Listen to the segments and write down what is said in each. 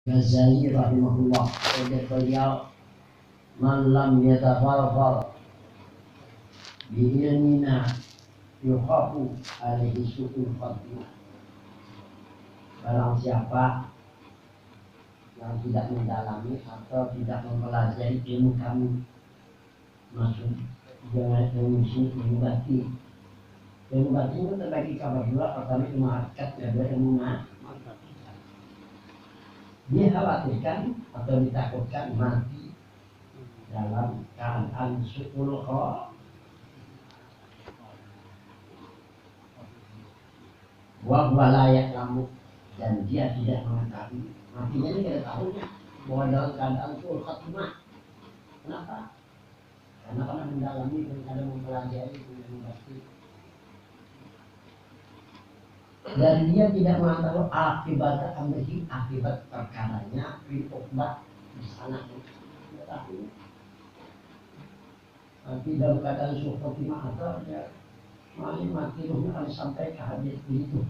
Ghazali rahimahullah, oleh beliau, man lam yatafalfal bi'ilmina yukhafu alaihi su'ul khatimah. Barang siapa yang tidak mendalami atau tidak mempelajari ilmu kami, maksud dengan ilmu ilmu batin. Ilmu batin itu terbagi kepada dua, pertama ilmu hakikat, kedua ilmu ma'rifat. Dikhawatirkan atau ditakutkan mati dalam keadaan su'ul wa layak kamu, dan dia tidak mengetahui matinya. Ini kita tahunya bahwa dalam keadaan su'ul khatimah. Kenapa? Karena pernah mendalami dan ada mempelajari ilmu batin, dan dia tidak mengetahui akibat amrihi, akibat perkaranya di ukhbah di sana. Tidak tahu. Nanti dalam keadaan su'ul khatimah atau dia mati ruhnya akan sampai ke hadis begitu.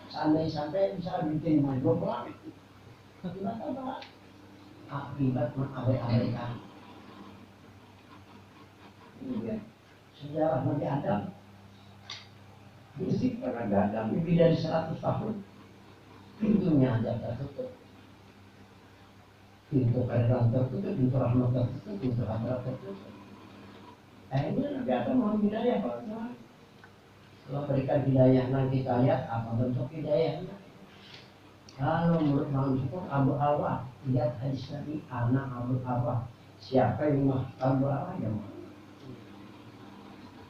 Seandainya sampai bisa bikin majul pulang. Akibat apa? Akibat mengabaikan. Ini dia sejarah Nabi Adam. Beristighfar Nabi Adam lebih dari 100 tahun. Pintunya aja tertutup. Pintu keadilan tertutup, pintu rahmat tertutup, pintu hadrat tertutup. Akhirnya Nabi Adam mau hidayah Pak. Kalau berikan hidayah, nanti kita lihat apa bentuk hidayahnya. Kalau menurut manusia Abu Arwah, lihat hadis Nabi, anak Abu Arwah. Siapa yang Abu Arwah yang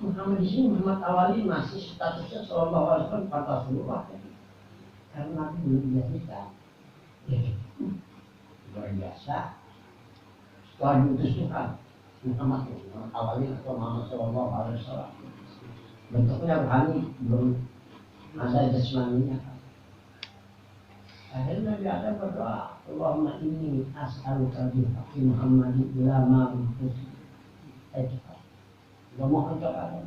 Muhammad di sini, Muhammad awali masih statusnya sallallahu alaihi wasallam Rasulullah. Karena Nabi belum dihadirkan. Luar biasa. Setelah diutus Tuhan, Muhammad awali atau Muhammad sallallahu alaihi wasallam. Bentuknya rohani, belum ada jasmaninya. Akhirnya Nabi Adam berdoa, Allahumma inni as'aluka bihaqqi Muhammadin ila ma'rifati. Gak mohon kepada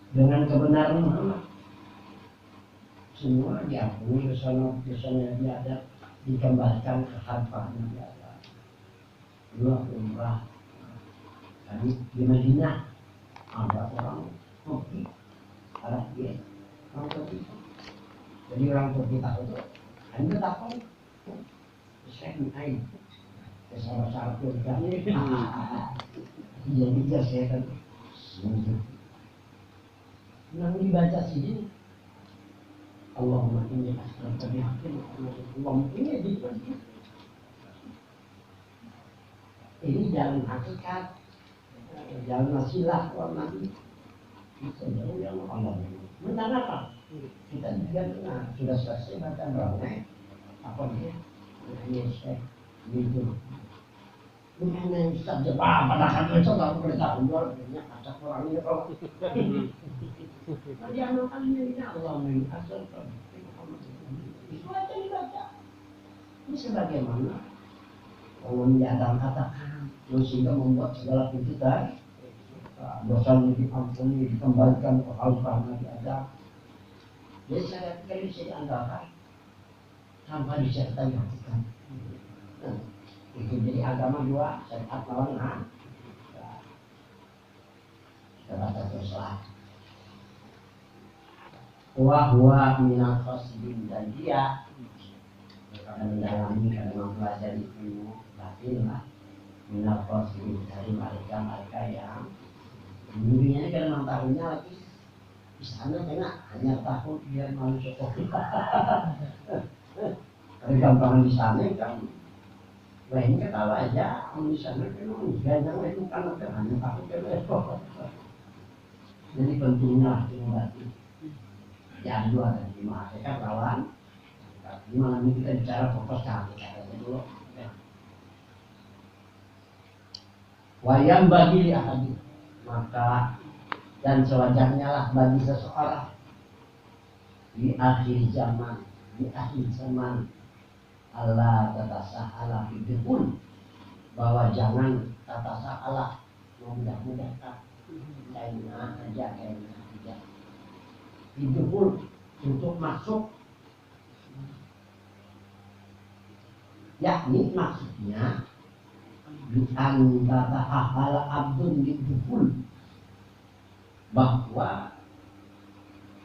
dengan kebenaran Muhammad semua diampuni, dosa-dosanya Nabi Adam dikembalikan ke harta Nabi Adam. Dua umrah tadi di Madinah ada orang Turki, ada dia orang Turki. Jadi orang Turki tahu itu, anda tahu saya mintain kesalahan Turki jadi dia saya kan yang dibaca sini Allahumma inni as'aluka bihaqqi Allahumma ini jalan hakikat, jalan wasilah orang Nabi. Itu jauh yang Allah. Benar apa? Kita juga sudah selesai baca doanya. Apa dia? Ini Syekh Bidul. Bukan yang Ustaz jawab, padahal itu tak boleh tahu banyak kata orang ini kalau. Dia makannya ini Allah ini asal itu aja dibaca. Ini sebagaimana Allah Adam katakan, sehingga membuat segala pintu dan dosanya diampuni, dikembalikan ke halqah Nabi Adam. Jadi saya pikir bisa diandalkan tanpa disertai hakikat. Itu jadi agama dua, syariat lawan kata tersalah. Huwa minal qasidin, dan dia mendalami dan mempelajari ilmu batin lah. Minal qasidin, dari mereka yang dulunya kan 6 tahunnya lagi di sana, karena hanya tahun dia malu syukur. Tapi gampangan di sana kan lain ketawa aja, di sana kan gajah itu kan hanya takut ke. Jadi pentingnya ilmu batin. Yang dua ada di hakikat lawan. Di malam ini kita bicara fokus ke hakikat dulu. Wayang bagi li ahadi, maka dan sewajarnya lah bagi seseorang di akhir zaman, Allah tatasa'ala bid'un, bahwa jangan tatasa'ala memudah-mudahkan kainan aja bid'un untuk masuk yakni maksudnya antara ahala abdun bidukul, bahwa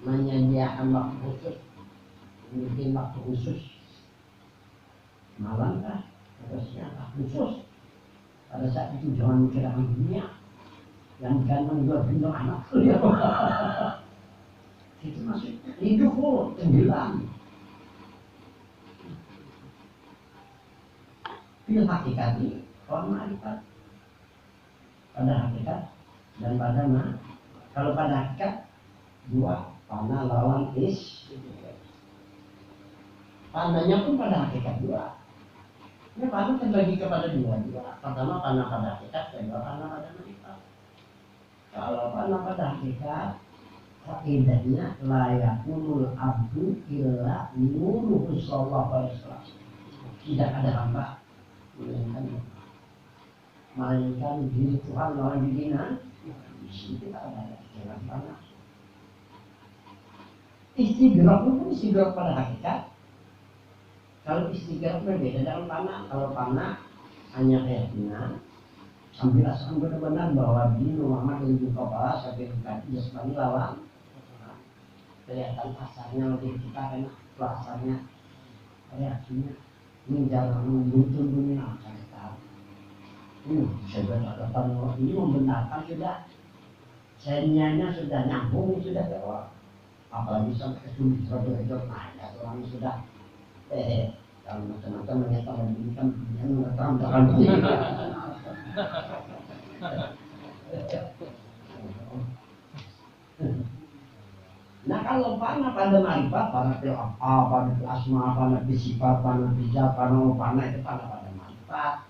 menyediakan waktu khusus, memiliki waktu khusus malam kah harusnya khusus pada saat itu. Jangan mikirkan dunia yang ganteng juga bintang anak itu maksudnya hidupmu tenggelam. Fil hakikat ini ma'rifat pada hakikat dan pada kalau pada hakikat dua, panah lawan panahnya pun pada hakikat dua. Ini panah terbagi kepada dua. Pertama panah pada hakikat, kedua panah pada ma'rifat. Kalau panah pada hakikat, faedahnya layakunul abdu illa nuruhu sallallahu alaihi wasallam. Tidak ada hamba melainkan diri Tuhan lawan dirinya. Di sini kita ada jalan panah. Istighraq pun istighraq pada hakikat. Kalau istighraq berbeda dengan panah. Kalau panah hanya keyakinan sambil rasakan benar-benar bahwa di Muhammad lebih kepala sampai kaki jasmani lawan kelihatan asarnya lebih kita karena asarnya reaksinya ini jangan butuh dunia kita. Saya ada panah ini membenarkan sudah senianya sudah nyambung sudah bahwa apalagi sampai sulit terjadi ada orang sudah kalau macam-macam menyatakan ini kan yang mengatakan nah kalau panah pada ma'rifat, panah fil af'al, panah fil asma, panah fil sifat, panah fil zat, panah itu panah pada ma'rifat.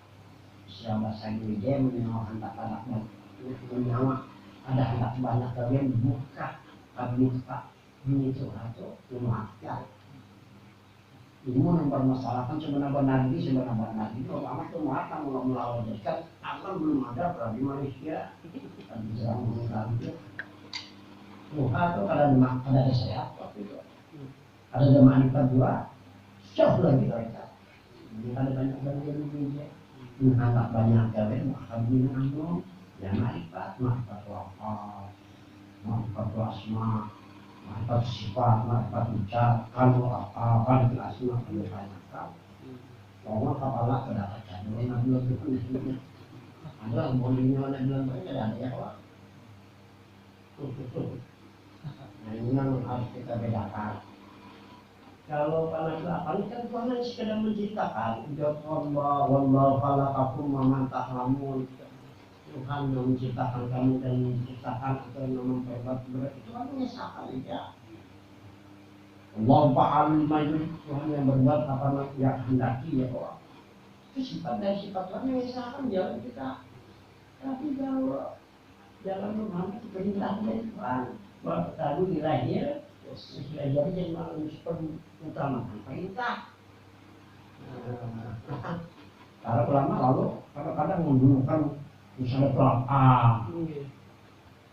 Istilah bahasa Indonesia menyenangkan tak pada menyawa ada hendak banyak kalian buka kabineta ini itu atau memaafkan. Ini mempermasalahkan sebenarnya ini kalau amat itu mengatakan mau melawan kan akan belum ada berarti manusia dan bisa mengganggu. Atau ada sehat waktu itu ada ma'rifat dua jauh lagi mereka. Ini ada banyak bagian dunia mengangkat banyak kalian kami menanggung yang ma'rifat wafat, ma'rifat asma, ma'rifat sifat, ma'rifat ucap, kalau apa itu asma kalau banyak bahwa kepala kedapatan dengan belum itu ada bolehnya belum ada ya Pak. Nah ini yang harus kita bedakan. Kalau panah delapan kan Tuhan yang sekedar menciptakan. Jawab Allah, wallahu khalaqakum wa ma ta'lamun. Tuhan yang menciptakan kamu dan menciptakan atau memperbuat berat itu kan mengesahkan aja. Allah fa'al lima yurid, Tuhan yang berbuat apa yang hendaki ya Allah. Itu sifat dari sifat Tuhan yang mengesahkan jalan kita. Tapi kalau jalan Muhammad perintah dari Tuhan. Lalu dilahir, sudah jadi manusia utamakan perintah. Para ulama lalu kadang-kadang menggunakan misalnya pelapa,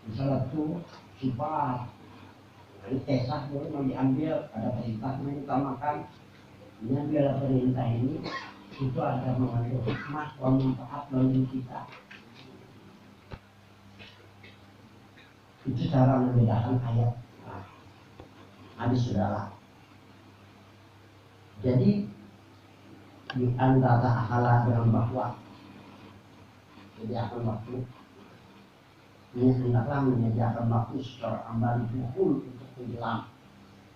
misalnya itu sifat. Ini kesah boleh mau diambil, ada perintah mengutamakan. Ini ambil perintah ini, itu ada mengandung hikmah, manfaat bagi kita. Itu cara membedakan ayat. Nah, hadis sudahlah. Jadi di antara ahala dengan bahwa jadi akan waktu ini hendaklah menyediakan waktu secara ambal pukul untuk tenggelam.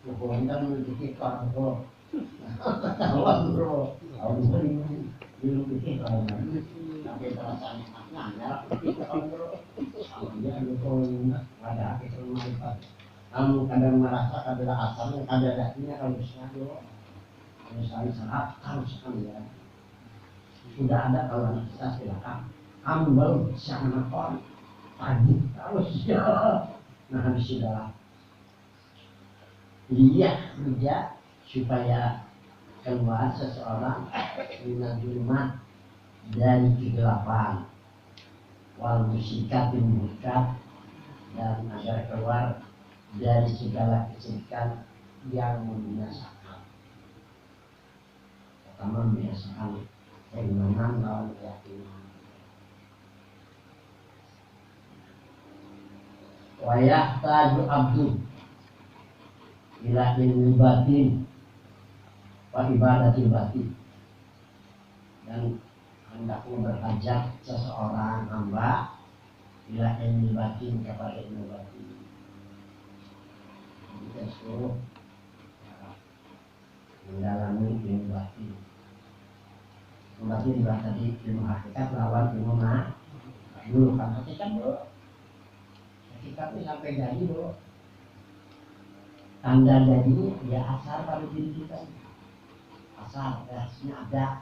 Pukul dan memiliki pukul. Ketahuan bro. Kalau ini belum bikin kalau nanti tapi perasaan nganggar bro. Kalau dia dukung ada itu manfaat. Kamu kadang merasa adalah asalnya ada dagingnya kalau bisa dulu. Misalnya sehat harus ya. Sudah ada kalau anak kita silakan. Kamu baru bisa menonton pagi harus ya. Nah habis sudah lihat kerja supaya keluar seseorang dengan zulmat dari kegelapan wal musyikatin musyad dan agar keluar dari segala kesyirikan yang membinasakan. pertama membiasakan keimanan lawan keyakinan. Wa yahtaju abdu ila ilmi batin wa ibadatil batin, dan hendaknya berhajat seseorang hamba ila ilmi batin, kepada ilmu batin. Kita suruh mendalami ilmu batin. Ilmu batin dibahas tadi, ilmu hakikat lawan ilmu dulu kan hakikat dulu. Hakikat ini sampai jadi dulu. Tanda jadinya ya asal pada diri kita. Asal rasanya ada.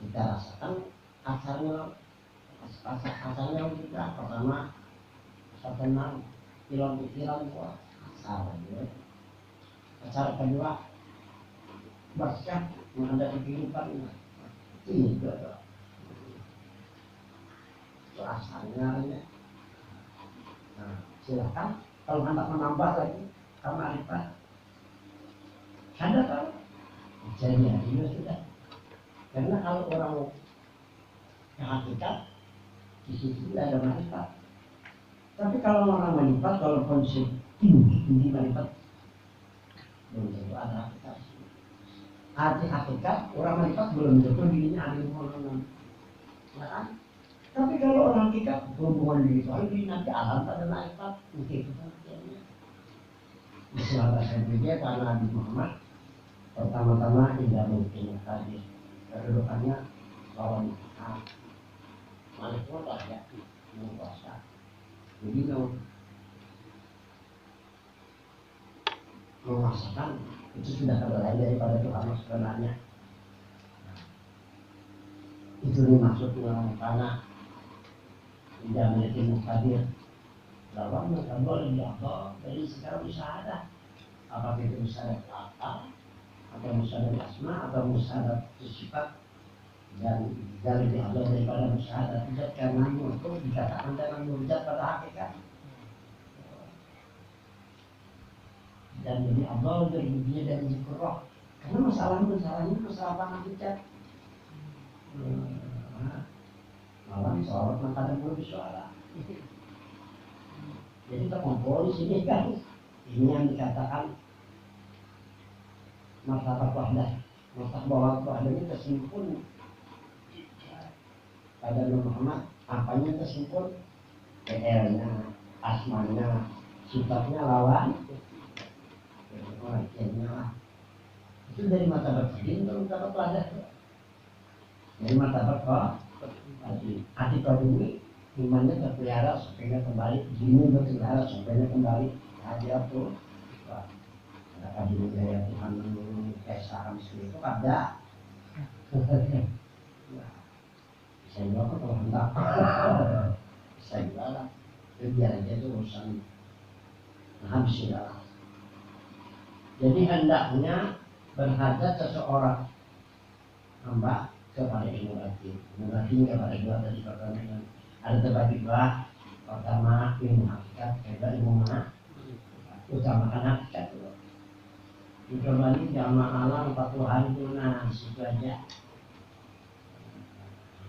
Kita rasakan asalnya kita pertama asal tenang, pikiran kuat, asal aja. Asal kedua bersiap menghadapi kehidupan ini juga. Itu asalnya. Nah, silakan kalau hendak menambah lagi karena apa? Ada kan? Jadi juga sudah. Karena kalau orang yang hakikat di situ ada manfaat. Tapi kalau orang manfaat, kalau konsep tinggi manfaat, belum tentu ada hakikat. Arti hakikat orang manfaat belum tentu dirinya ada hubungan, ya kan? Tapi kalau orang hakikat hubungan diri itu nanti alam pada manfaat, mungkin itu pengertiannya. Misalnya saya pikir karena Nabi Muhammad pertama-tama tidak mungkin hadir. Kedudukannya lawan Malik lah ya, menguasa. Jadi menguasakan itu sudah terlain daripada Tuhan sebenarnya. Itu nih maksudnya, karena tidak memiliki mukhadir. Lawan boleh diapa dari sekarang musyahadah. Apakah itu musyahadah apa? Atau musyahadah asma atau musyahadah sifat, dan lebih Allah daripada musyahadah tidak, karena itu dikatakan dengan murjat pada hakikat, dan lebih Allah berbicara dari zikr roh, karena masalahnya masalah hakikat. Malam sholat maka belum suara. Jadi terkumpul di sini kan, ini yang dikatakan martabat wahdah. Martabat wahdah ini tersimpul pada Nabi Muhammad, apanya tersimpul? PR-nya, asmanya, sifatnya lawan, pengertiannya. Itu dari martabat tadi, itu martabat wahdah. Dari martabat hati ini imannya terpelihara supaya kembali, jiwa terpelihara supaya kembali hadir tuh. Ada kajian gaya Tuhan Esa Hamsi itu ada. Saya bilang kalau hendak, saya bilang biar aja itu urusan Hamsi lah. Jadi hendaknya berhajat seseorang hamba kepada ilmu batin. Ilmu batin kepada dua tadi pertama, ada terbagi dua. Pertama ilmu hakikat, kedua ilmu mana? Utamakan hakikat dulu. Dicoba ini jamaah alam 40 hari itu, nah situ aja.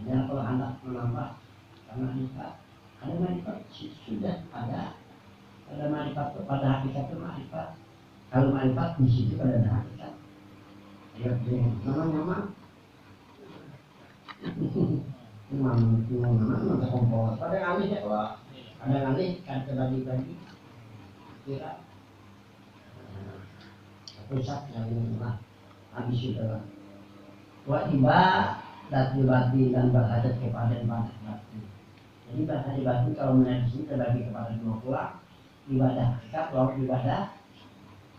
Dan kalau anak menambah karena manfaat, ada manfaat sudah ada manfaat pada hakikat itu manfaat. Kalau manfaat di situ ada hakikat. Ayo nama Mana kompor. Ada yang aneh ya Pak. Ada yang aneh kan terbagi-bagi. Kira pusat yang rumah habis sudah. Wajibah dati dan berhajat kepada ibadah batin. Jadi berhajat batin kalau melihat di sini terbagi kepada dua pula, ibadah hakikat lalu ibadah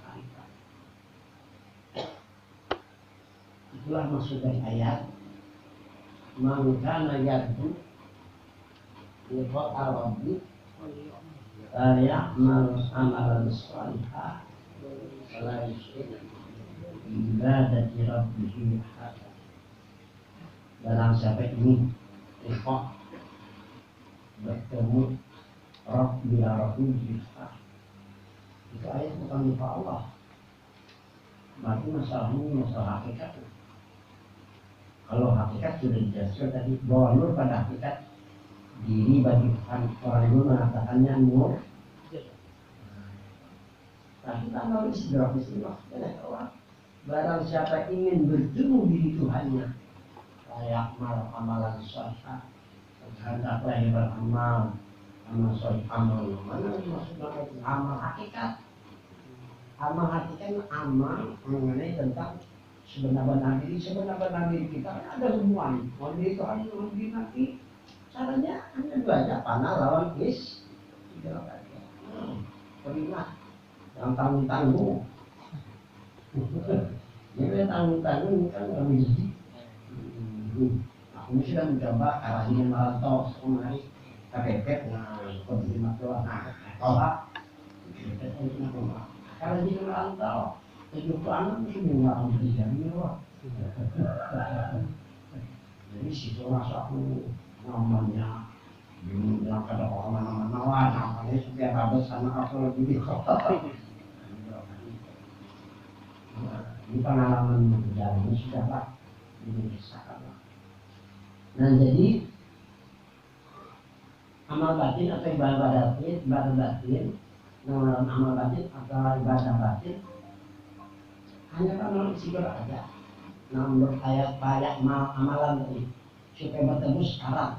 hakikat. Itulah maksud dari ayat. Man kana yarju liqa'a rabbih falya'mal amalan shalihan wa la yusyrik bi ibadati rabbih ahada. Dalam siapa ini liqa' bertemu Rabb bila Rabbih, itu ayat bukan liqa' Allah. berarti masalahnya masalah hakikat. Kalau hakikat sudah dijelaskan tadi bahwa nur pada hakikat diri bagi orang itu mengatakannya nur. Tapi kalau istilah barang siapa ingin bertemu diri Tuhannya, layak mal amalan sholih, hendak lahir beramal, amal sholih amal mana maksudnya amal hakikat. Amal hakikat amal mengenai tentang sebenar-benar diri kita kan ada hubungan. Mau diri Tuhan, mau diri nanti caranya hanya dua aja, panah lawan is. Terima, jangan tanggung-tanggung. Jadi tanggung-tanggung kan nggak bisa. Aku sudah mencoba arahnya merantau sekali KPP, nah seperti maklumat, tolak. Kalau di merantau, tujuh anak mesti nggak bisa nih. Jadi situ rasa aku namanya yang kada orang mana-mana wah namanya setiap habis sama aku lagi di kota. Ini pengalaman berjalan sudah lah dirasakan. Nah jadi amal batin atau ibadah batin, amal batin atau ibadah batin hanya kan sikap aja. Namun ayat amalan tadi supaya bertemu sekarang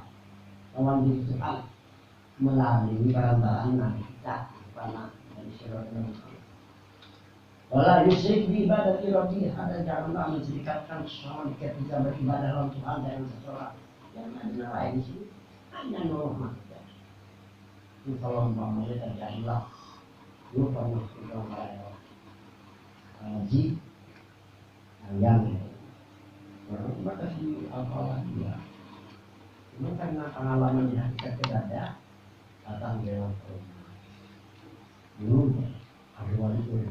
lawan diri Tuhan melalui perantaraan Nabi kita karena dari Sirotnya. Wala yusyrik bi ibadati rabbih, dan janganlah menserikatkan sesuatu ketika beribadah dalam Tuhan dengan seseorang. Jangan ada lain di sini, hanya norma saja. Itu kalau umpamanya terjadilah, lu pernah sudah haji, yang terima kasih apa dia. Cuma karena pengalaman yang kita tidak ada, datang dengan rumah. Dulu awal itu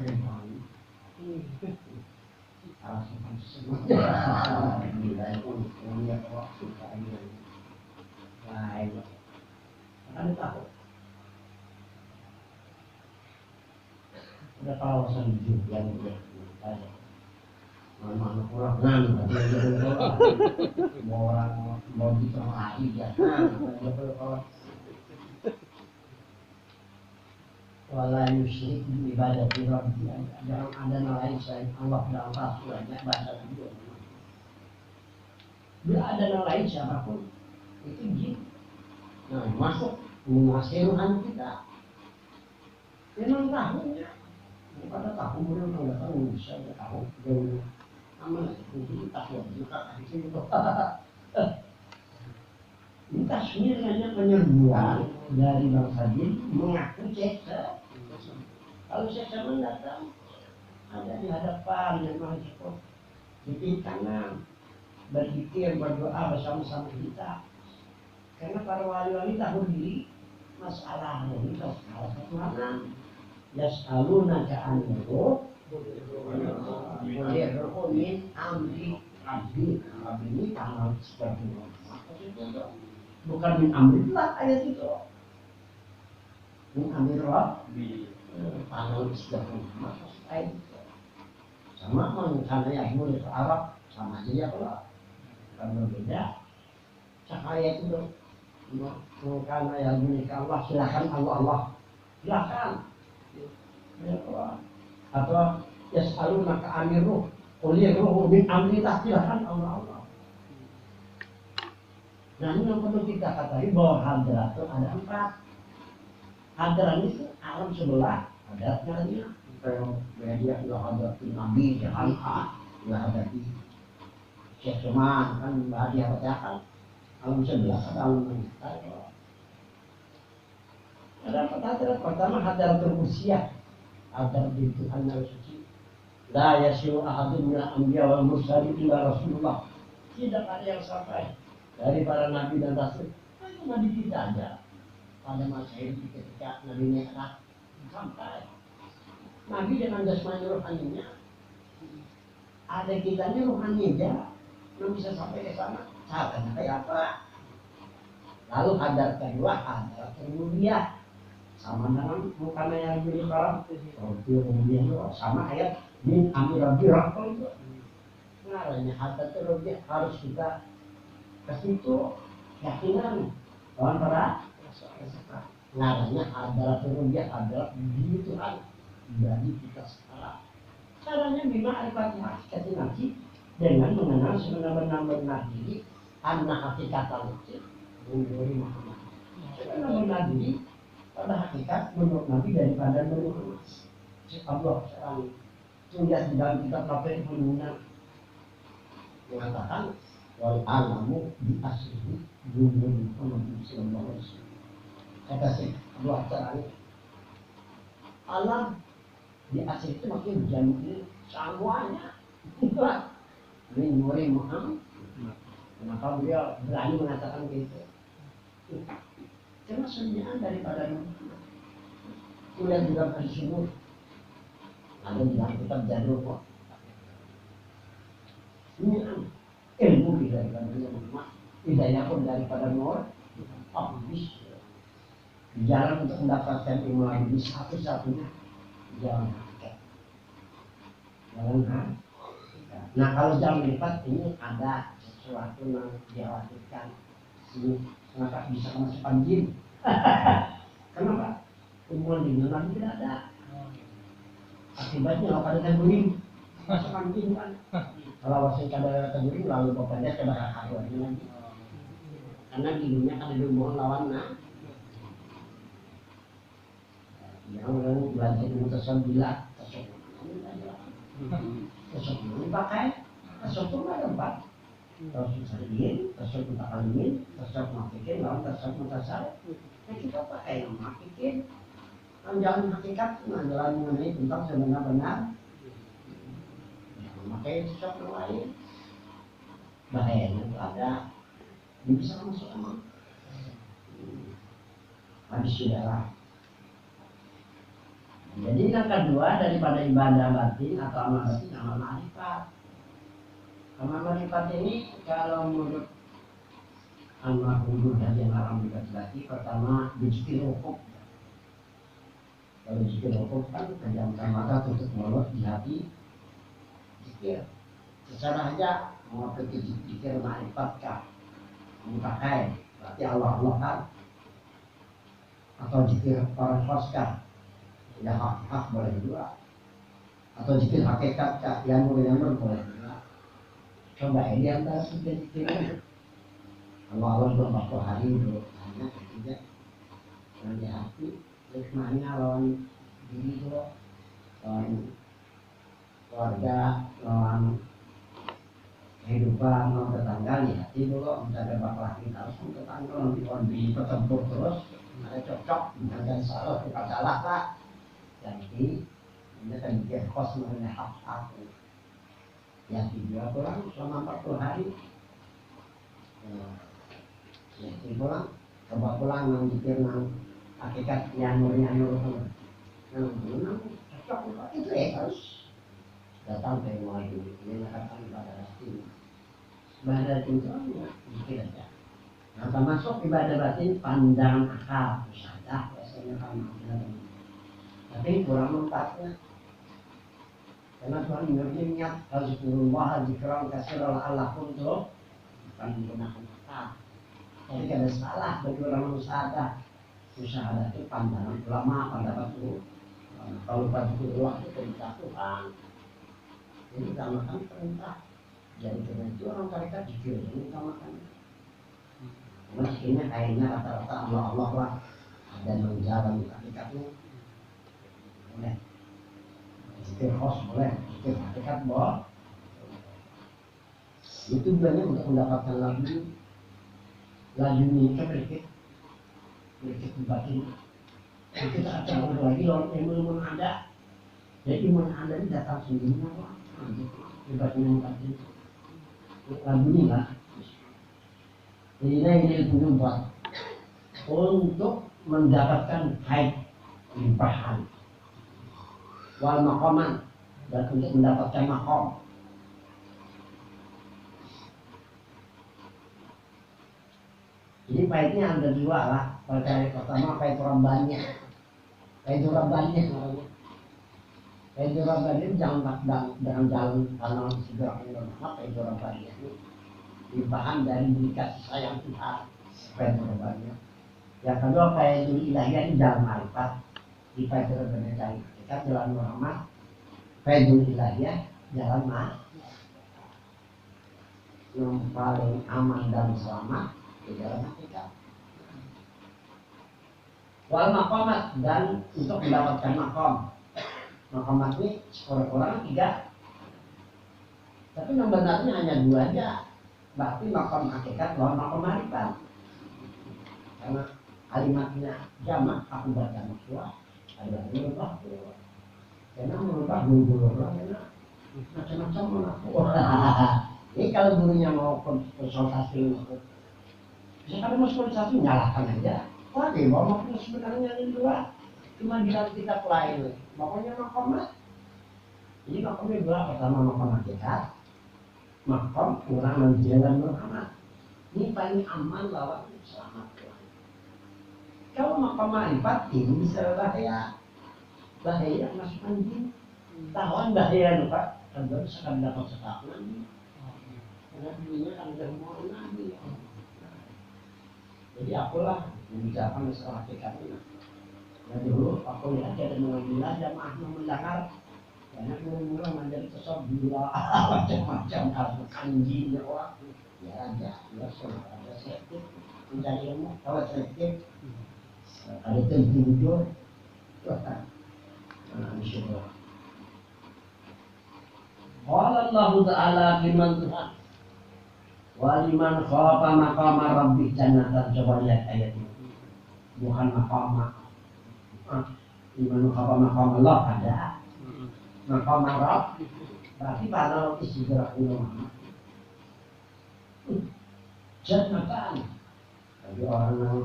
keren alasan semua gila itu punya waktu kayak lain kan takut udah kawasan juga yang aja mana kurang mau orang mau bisa lagi ya wala yusyrik bi ibadati rabbih, jangan ada lain selain Allah dan Rasulnya bahasa itu. Bila ada lain siapapun itu jin. Nah masuk menguasai Tuhan kita. Memang tahunya, pada tahu belum nggak tahu bisa tahu jauh. Amal itu tahu juga itu. Ini tasmirnya penyerbuan dari bangsa jin mengaku ceksa. Kalau ceksa datang ada di hadapan yang maha cukup di kanan berzikir berdoa bersama-sama kita. Karena para wali-wali tahu diri masalahnya itu salah satu mana yas'alunaka anil ruh boleh ruh min amri abdi ini tangan seperti itu. Bukan min amrillah ayat itu. Min amrillah panel seperti ayat itu. Sama karena yang murid Arab sama aja ya kalau berbeda. Cahaya itu karena yang murid Allah silakan Allah silakan. Ya Allah. Atau yas'alunaka anir ruh qul ruh min amrillah silakan Allah. Nah ini yang perlu kita ketahui bahwa hadrat itu ada 4. Hadrat itu alam sebelah, hadatnya dia hadrat Nabi, Jahanha, hadrat Syekh Suman, kan dia bacakan alam sebelah, alam mengikat. Ada 4 hadrat, pertama hadrat terusiyah, hadrat di Tuhan yang suci. La yasiru ahadun minal anbiya wal mursalin illa Rasulullah. Tidak ada yang sampai dari para nabi dan rasul, itu nabi kita aja. Pada masa ini ketika Nabi Mi'raj sampai Nabi dengan jasmani rohaninya, ada kitanya rohani aja, belum bisa sampai ke sana. Caranya kayak apa? Lalu hadar kedua, hadar kemudian sama dengan mukanya yang lebih sekarang Rabbi kemudian sama ayat min amir Rabbi Rahman itu ngaranya harta itu Rabbi harus kita kasih itu yakinan kawan para ngaranya adalah Rabbi adalah diri Tuhan bagi kita sekarang caranya memang arifat hakikat nanti dengan mengenal sebenar-benar diri anak hakikat itu menjadi Muhammad sebenar-benar diri pada hakikat menurut Nabi daripada menurut Allah sekarang tulis di dalam kitab Kafir Bununa mengatakan wal alamu di asli dunia Muhammad sallallahu alaihi wasallam kata si Allah sekarang alam di asli itu makin jam'i semuanya min nuri Muhammad kenapa beliau berani mengatakan gitu karena sebenarnya daripada kuliah juga bersungguh ada di dalam kitab Jadul kok ini ilmu daripada Muhammad hidayah pun daripada Nur habis jalan untuk mendapatkan ilmu ini satu-satunya jalan hakikat jalan nah kalau jalan lipat ini ada sesuatu yang dikhawatirkan ini kenapa bisa kemasukan jin kenapa hubungan di dalam tidak ada akibatnya kalau ada teguring kemasukan jin kan kalau wasik ada teguring lalu bapaknya ke bakal karuannya lagi karena di dunia kan ada hubungan lawannya yang orang belajar ilmu tasawuf bila tasawuf dipakai tasawuf ada empat tasawuf salihin, tasawuf muta'alimin, tasawuf mafikin, lawan tasawuf mutasawuf. Nah kita pakai yang mafikin jalan hakikat, jalan mengenai tentang sebenar-benar memakai tasawuf yang lain bahayanya itu ada dia bisa masuk sama habis sudahlah. Jadi yang kedua daripada ibadah batin atau amal batin amal ma'rifat. Amal ma'rifat ini kalau menurut almarhum dan yang alam dibagi pertama dizikir hukum. Kalau zikir hukum kan pejamkan mata tutup mulut di hati zikir. Secara aja mau pergi zikir ma'rifat kah dipakai berarti Allah kan atau zikir para kah ya hak boleh juga atau zikir hakikat kah yang boleh boleh juga coba ini antara zikir Allah 24 hari itu hanya ketiga yang di hati hikmahnya lawan diri dulu lawan keluarga lawan kehidupan lawan tetangga di hati dulu menjaga bakal kita harus tetangga nanti lawan diri bertempur terus ada cocok ada salah bukan salah kak jadi ini kan dia kos mengenai hak yang dijual pulang selama 40 hari ya pulang coba pulang nang dikir nang hakikat yang nur nang cocok itu harus datang ke mulai dulu ini akan ibadah batin ibadah batin itu dikir aja nah termasuk ibadah batin pandangan akal sadar biasanya kan tapi kurang lengkapnya karena Tuhan memberi niat Al-Zikrullah Al-Zikran kasir Allah pun itu bukan menggunakan kata jadi ada salah bagi orang musyahadah musyahadah itu pandangan ulama pendapat itu kalau Zikrullah itu perintah Tuhan jadi utamakan perintah jadi karena itu orang tarekat zikir ini utamakan karena ini kayaknya rata-rata Allah lah ada menjalan hakikatnya boleh zikir khos boleh zikir hakikat boleh itu banyak untuk mendapatkan lagu ini kan berikut batin kita akan lagi lawan ilmu anda jadi ilmu anda ini datang sendirinya batin batin lagu ini lah ini tujuan buat untuk mendapatkan haid limpahan wal maqaman dan untuk mendapatkan maqam. Jadi faidnya ada dua lah. Pertama faid rambannya Faidu Rabbani namanya. Faidu Rabbani jangan jalan karena segera Muhammad. Faidu Rabbani ini limpahan dari kasih sayang Tuhan. Faidu Rabbani. Yang kedua Faidu Ilahiyah ini jalan marifat. Di Faidu Rabbani kita jalan Muhammad. Faidu Ilahiyah jalan marifat. Yang paling aman dan selamat di dalam hakikat. Wal maqamat, dan untuk mendapatkan maqam. Maqamat ini kurang-kurang 3. Tapi yang benarnya hanya 2 aja. Berarti maqam hakikat wal maqam marifat. Karena kalimatnya jamak, aku baca maksudnya ada merubah. Karena merubah dulu macam-macam mengaku. Ini kalau gurunya mau konsultasi, bisa kalau mau konsultasi nyalakan aja. Wah, dia mau sebenarnya ini 2, cuma di dalam kitab lain. Makanya maqamat. Jadi makamnya 2, pertama makam hakikat, makam orang menjalan Muhammad. Ini paling aman lawan selamat. Kalau makam marifat ini bisa bahaya masuk anjing. Tawan bahaya lupa, kan bisa kan dapat setahunan. Karena dulunya kan udah mau nabi. Jadi akulah membicarakan masalah hakikatnya. Nah dulu aku lihat ada mengambil jamaah mendengar banyak mula menjadi sosok gila macam-macam harus anjing ya orang. Ya aja, ada selektif mencari ilmu. Kalau selektif ada terjujur, insyaallah. Qala Allah Ta'ala liman Tuhan waliman khafa maqama rabbih jannatan. Coba lihat ayat ini. Bukan maqama. Liman khafa maqama Allah ada. Maqama Rabb berarti pada istighfar ulama. Jannatan. Bagi orang yang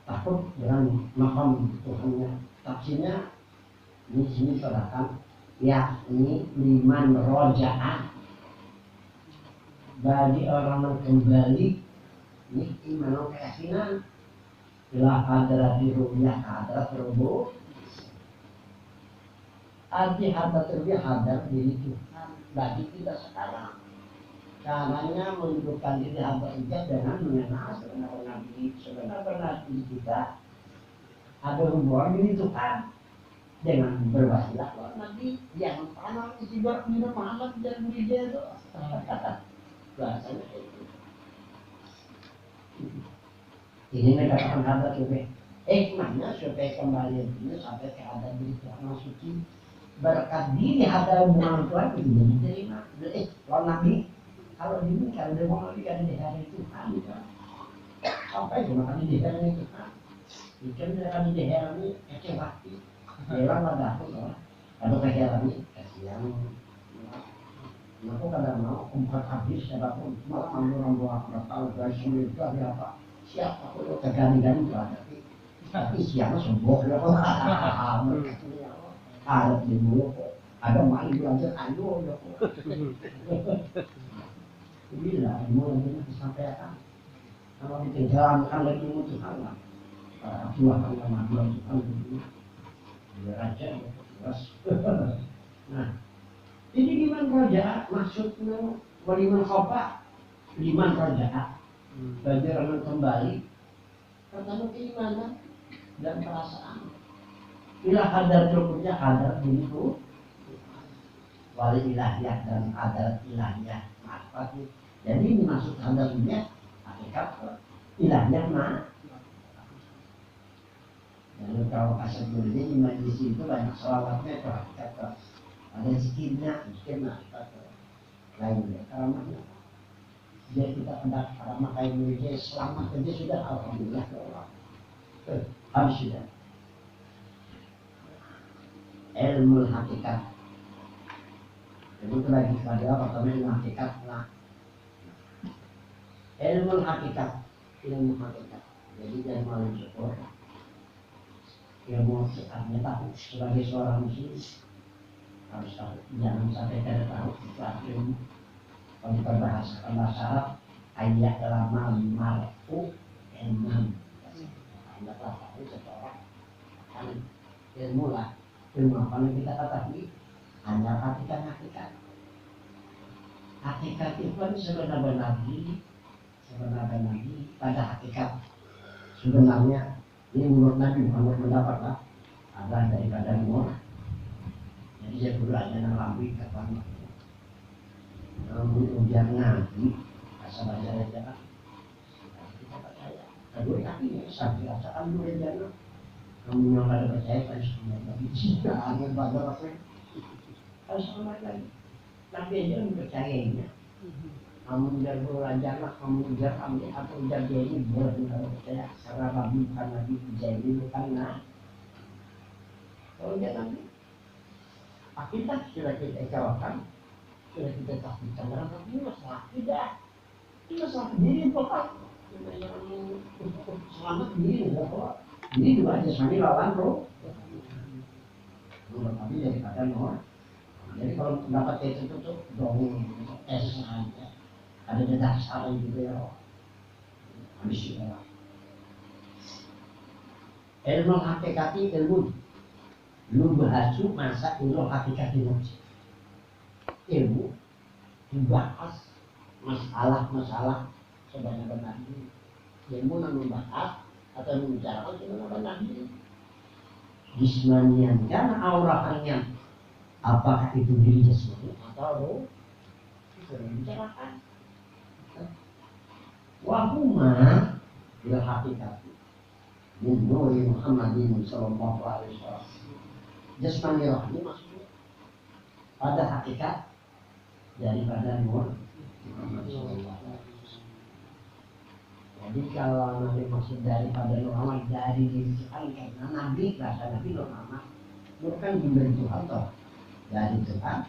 takut dengan maqam Tuhannya. Tafsirnya di sini terdapat yakni liman rojaah, bagi orang yang kembali ini iman keyakinan bila hadrat ru'yah hadrat rubuh, arti hadrat ru'yah hadrat diri Tuhan bagi kita sekarang. Caranya menunjukkan diri hadrat ru'yah dengan mengenal sebenarnya diri kita ada hubungan diri Tuhan dengan berwasilah Nabi yang tanam istighfar Muhammad dan dia itu bahasanya itu. Ini dikatakan hadrat juga. Hikmahnya supaya kembali itu sampai ke hadrat diri Tuhan suci. Berkat diri hadrat hubungan Tuhan itu jadi diterima. Kalau Nabi, kalau ini kalau dia mau Nabi kan di hari Tuhan, sampai cuma kan di hari Tuhan. Ikan dia kan di hari ini kecewati. Dia ada aku loh. Kalau hari ini kasihan. Aku kadang mau umpat habis, siapapun malah ambil orang tahu dari sini itu ada apa? Siapa aku lo tergani-gani ada, tapi siapa sembuh ya kok? Ada di mulut, ada maling belajar ayo ya kok? Bila mulai ini disampaikan, kalau ditinggalkan lagi Tuhan lah, Tuhan nama Tuhan itu, biar aja terus. Nah. Jadi liman raja maksudnya waliman khofa liman raja bagi orang kembali pertama keimanan dan perasaan. Bila hadar cukup hadar diriku wali ilahiyah dan hadar ilahiyah marifat. Jadi ini maksud hadarnya hakikat ilahiyah mah. Lalu kalau kasih dulu ini majlis itu banyak selawatnya itu hakikat. Ada zikirnya lainnya. Karamahnya dia kita hendak karamah kayak dia selamat aja sudah alhamdulillah ya Allah. Habis sudah. Ilmu hakikat. Jadi itu lagi pada pertama ilmu hakikat lah. Ilmu hakikat. Jadi dia mau syukur. Ilmu hakikatnya tahu sebagai seorang muslim. Harus tahu, jangan sampai tidak tahu sesuatu. Kalau diperbahasakan bahasa Arab ayat dalam marfu enam. Anda tahu seseorang kan ilmu lah, ilmu apa yang kita ketahui hanya hakikat. Hakikat itu kan sebenarnya pada hakikat sebenarnya ini menurut Nabi Muhammad mendapat lah ada daripada nur. Jadi dia dulu aja nalami kapan namun ujian Nabi asal aja kan kita percaya. Kedua tapi sampai rasakan dulu aja kamu yang ada percaya kan semua Nabi jika angin pada apa harus sama lagi. Nabi aja mempercayainya. Kamu ujar belajar lah, kamu ujar kami atau ujar dia ini boleh kalau percaya karena Nabi bukan Nabi ujar ini bukan nah. Kalau dia Nabi, akidah sudah kita jawabkan, sudah kita takutkan dalam ini masalah tidak, ini masalah diri bukan. Selamat diri bukan. Ini dua aja sami lawan bro. Menurut Nabi daripada Noah. Jadi kalau pendapat itu tuh dongeng, aja. Ada dasar juga ya. Habis itu lah. Ilmu hakikati ilmu. Lu bahasu masa ilmu hakikati ilmu dibahas masalah sebenarnya. Ilmu yang membahas atau membicarakan sebenarnya. Jismanian kan aurahnya. Apakah itu diri jasmani atau roh? Itu yang dibicarakan. Wahuma ila hakikat min nuri Muhammadin sallallahu alaihi wasallam. Jasmani rohani maksudnya pada hakikat daripada nur Muhammad sallallahu alaihi wasallam. Jadi kalau Nabi maksud daripada nur Muhammad dari diri Tuhan karena Nabi rasa Nabi nur Muhammad nur kan diberi Tuhan toh dari Tuhan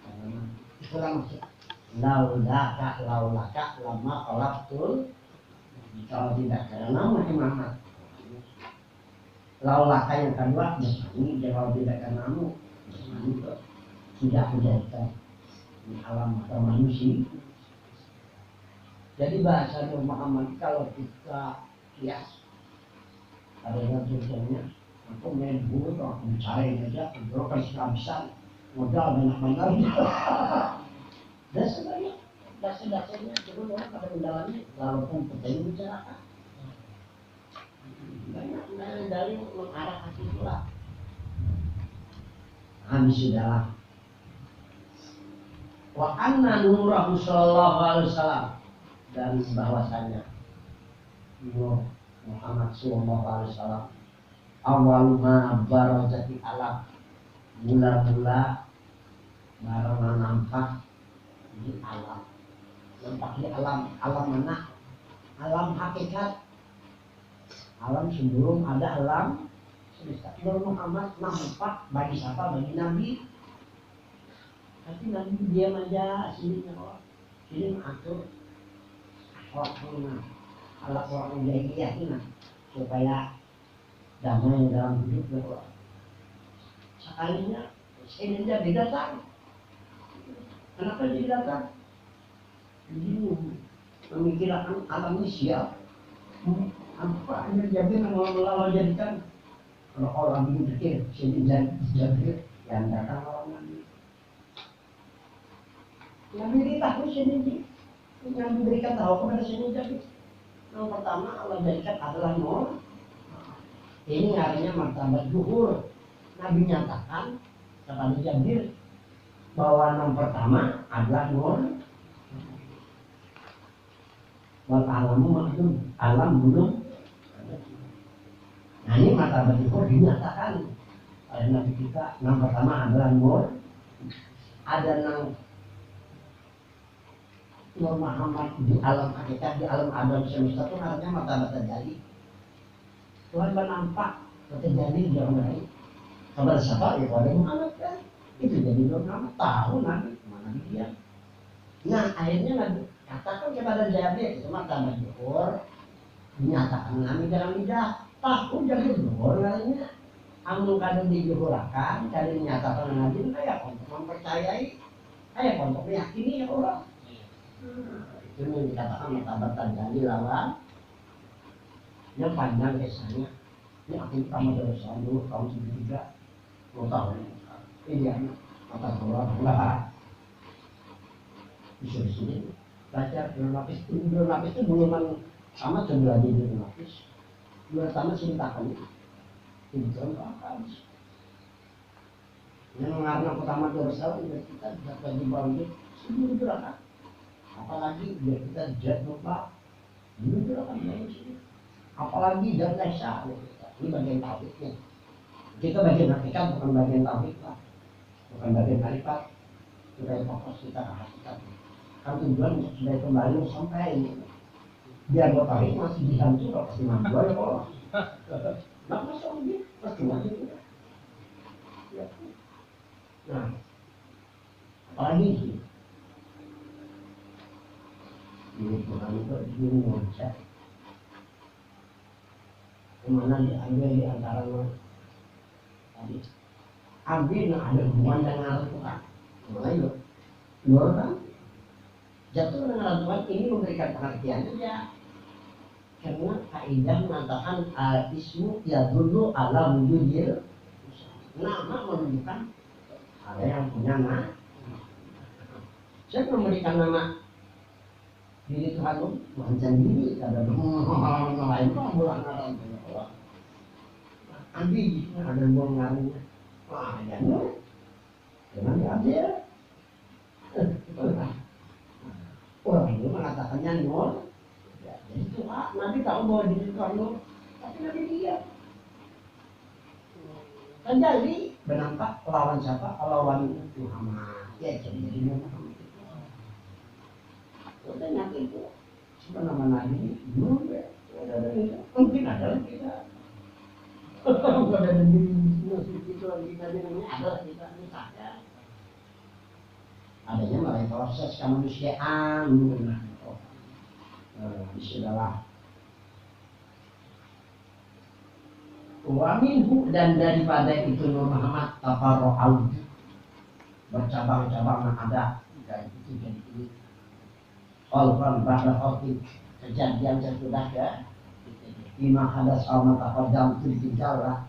karena itulah maksud laulaka lama kolabtul kalau tidak karena Muhammad laulaka yang kedua ini kalau tidak karena itu tidak menjadikan alam atau manusia. Jadi bahasa Muhammad kalau kita kias ada yang tujuannya aku main bulu atau mencari aja berokan kehabisan modal banyak dasarnya dulu orang pada mendalami walaupun penting bicarakan banyak dari mengarah hati itulah habis sudahlah wa anna nurahu sallallahu alaihi wasallam dan bahwasanya nur Muhammad sallallahu alaihi wasallam awal ma barazati alam mula-mula baru nampak di alam nampak di alam mana alam hakikat alam sebelum ada alam semesta. Nur Muhammad nampak bagi siapa bagi Nabi tapi Nabi diam aja aslinya kok ini mengatur orang jahiliyah ini supaya damai dalam hidup kok sekalinya ini jadi datang. Kenapa jadi datang? Jadi memikirkan alam ini siap. Apa yang jadi mau jadikan? Kalau orang ini pikir sini jadi yang datang orang Nabi. Nabi ditahu sini yang diberikan tahu kepada sini jadi. Yang pertama Allah jadikan adalah nur. Ini artinya martabat zuhur. Nabi nyatakan kepada Jabir bahwa yang pertama adalah nur wal alamu maksud alam belum. Nah ini martabat itu dinyatakan oleh Nabi kita. Yang pertama adalah nur, ada nur Muhammad di alam hakikat, di alam adam semesta itu artinya martabat terjadi. Tuhan bernampak terjadi di orang lain. Kabar siapa? Ya kepada Muhammad kan. Itu jadi nur Muhammad tahu Nabi mana dia. Nah akhirnya Nabi katakan kepada Jabir itu martabat zuhur dinyatakan Nabi dalam lidah. Tahu jadi zuhur lainnya. Amun kadang dijuhurakan, kadang dinyatakan Nabi kayak untuk mempercayai, kayak untuk meyakini ya orang. Itu yang dikatakan martabat terjadi lawan yang panjang biasanya Ini akhir pertama dari dulu tahun 93 10 tahun. Ini dia mata sekolah enggak bisa di sini belajar belum lapis itu belum sama belajar belum lapis. Dua tamat cintakan itu apa? Yang mengarang pertama dosa biar kita dapat dibangun sebelum berangkat. Apalagi biar kita jatuh lupa sebelum berangkat dari sini. Apalagi dan Aisyah ini bagian tauhidnya. Kita bagian hakikat bukan bagian tauhid lah, bukan bagian harifat. Supaya fokus kita ke hakikat. Kan tujuan supaya kembali sampai ini. Biar buat tauhid masih dihancur kalau pasti mampu ya Allah. Nah masa ini percuma gitu ya. Nah, apalagi sih? Ini Tuhan itu ngajak kemana diambil di antara tadi ambil ada hubungan dengan Tuhan. Mulai luar kan jatuh dengan Tuhan ini memberikan pengertian saja. Karena kaidah mengatakan ismu ya dulu ala wujudil nama menunjukkan ada yang punya nama. Saya memberikan nama diri Tuhan Tuhan sendiri ada orang lain kok bukan orang Andi ada buang ngaruhnya. Wah ya jangan diambil. Orang itu mengatakannya nol. Jadi Tuhan Nabi tahu bahwa diri Tuhan nol, tapi Nabi dia kan jadi bernampak lawan siapa? Lawan Muhammad. Ya jadi Muhammad. Ternyata itu nama Nabi belum ya. Mungkin ada kita. Ada di itu lagi Nabi namanya ada kita misalnya. Adanya melalui proses kemanusiaan. Bismillah. Wa minhu dan daripada itu Nur Muhammad tafarra'u bercabang-cabang ada dan itu jadi ini qalban ba'da khalqi kejadian sesudah ya lima hadas alma taqaddam tiltijallah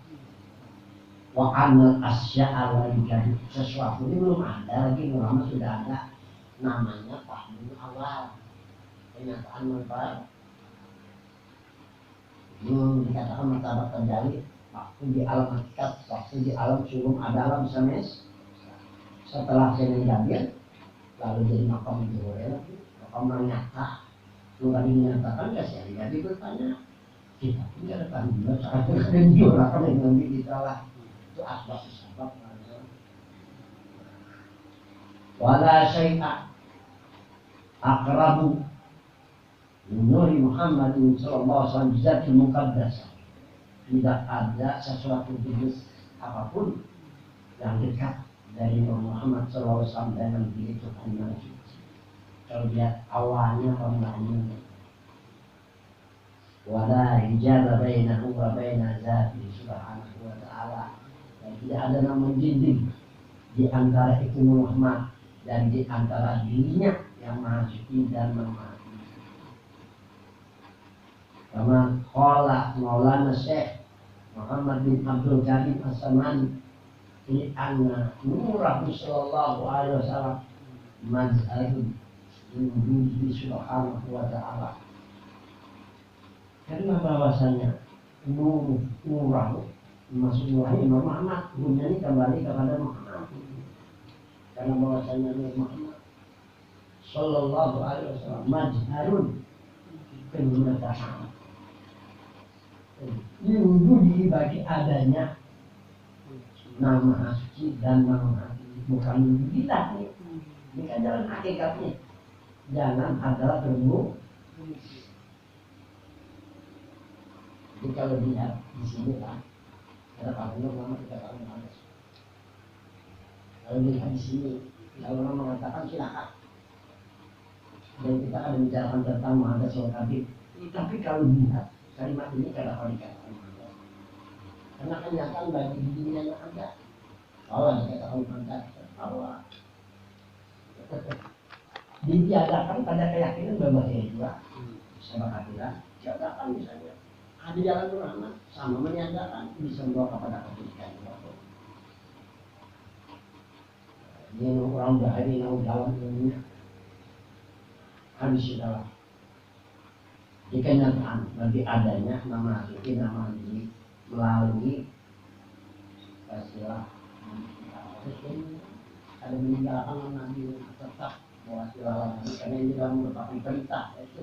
wa anna asya'a la yujadu sesuatu ini belum ada lagi Nur Muhammad sudah ada namanya tahmin awal kenyataan manfaat dikatakan martabat terjadi waktu di alam hakikat, waktu di alam sulum ada alam semes. Setelah saya menjadian lalu jadi makam juhur makam menyata lalu dinyatakan ya saya jadi bertanya kita punya rekan juga saat itu juhur yang nanti kita lah itu asbab wala syai'a akrabu Nuri Muhammad sallallahu alaihi wasallam zatul muqaddasah. Tidak ada sesuatu jenis apapun yang dekat dari Muhammad sallallahu alaihi wasallam dengan diri Tuhan yang suci. Kalau lihat awalnya pembangunan wala hijab bainahu wa baina dzatihi subhanahu wa ta'ala. Dan tidak ada nama dinding di antara itu Muhammad dan di antara dirinya yang maha suci dan maha. Kama qala Maulana Syekh Muhammad bin Abdul Karim As-Samani ini anna nurah sallallahu alaihi wasallam mazharun wujudi subhanahu wa ta'ala. Karena bahwasanya nurah maksud nurahnya Muhammad ini kembali kepada Muhammad. Karena bahwasanya Muhammad sallallahu alaihi wasallam mazharun kemuliaan diwujudi bagi adanya nama suci dan nama bukan wujudilah ini kan jalan hakikatnya jangan ada terbu. Jadi kalau dilihat di sini lah ada kalau nama kita tahu ada kalau dilihat di sini kalau orang mengatakan silakan dan kita akan bicarakan tentang muhadas wal kabir. Tapi kalau dilihat kalimat ini kenapa dikatakan muhadas? Karena kenyataan bagi dirinya yang ada. Allah dikatakan muhadas, Allah ditiadakan pada keyakinan bahwa dia juga sama katilah. Tiadakan misalnya Di jalan Muhammad sama menyandarkan bisa membawa kepada kebaikan. Ini orang dah hari nak jalan ini habis sudahlah. Di kenyataan bagi adanya nama ini melalui istilah ada meninggalkan Nabi tetap bahwa istilah ini karena ini dalam merupakan perintah itu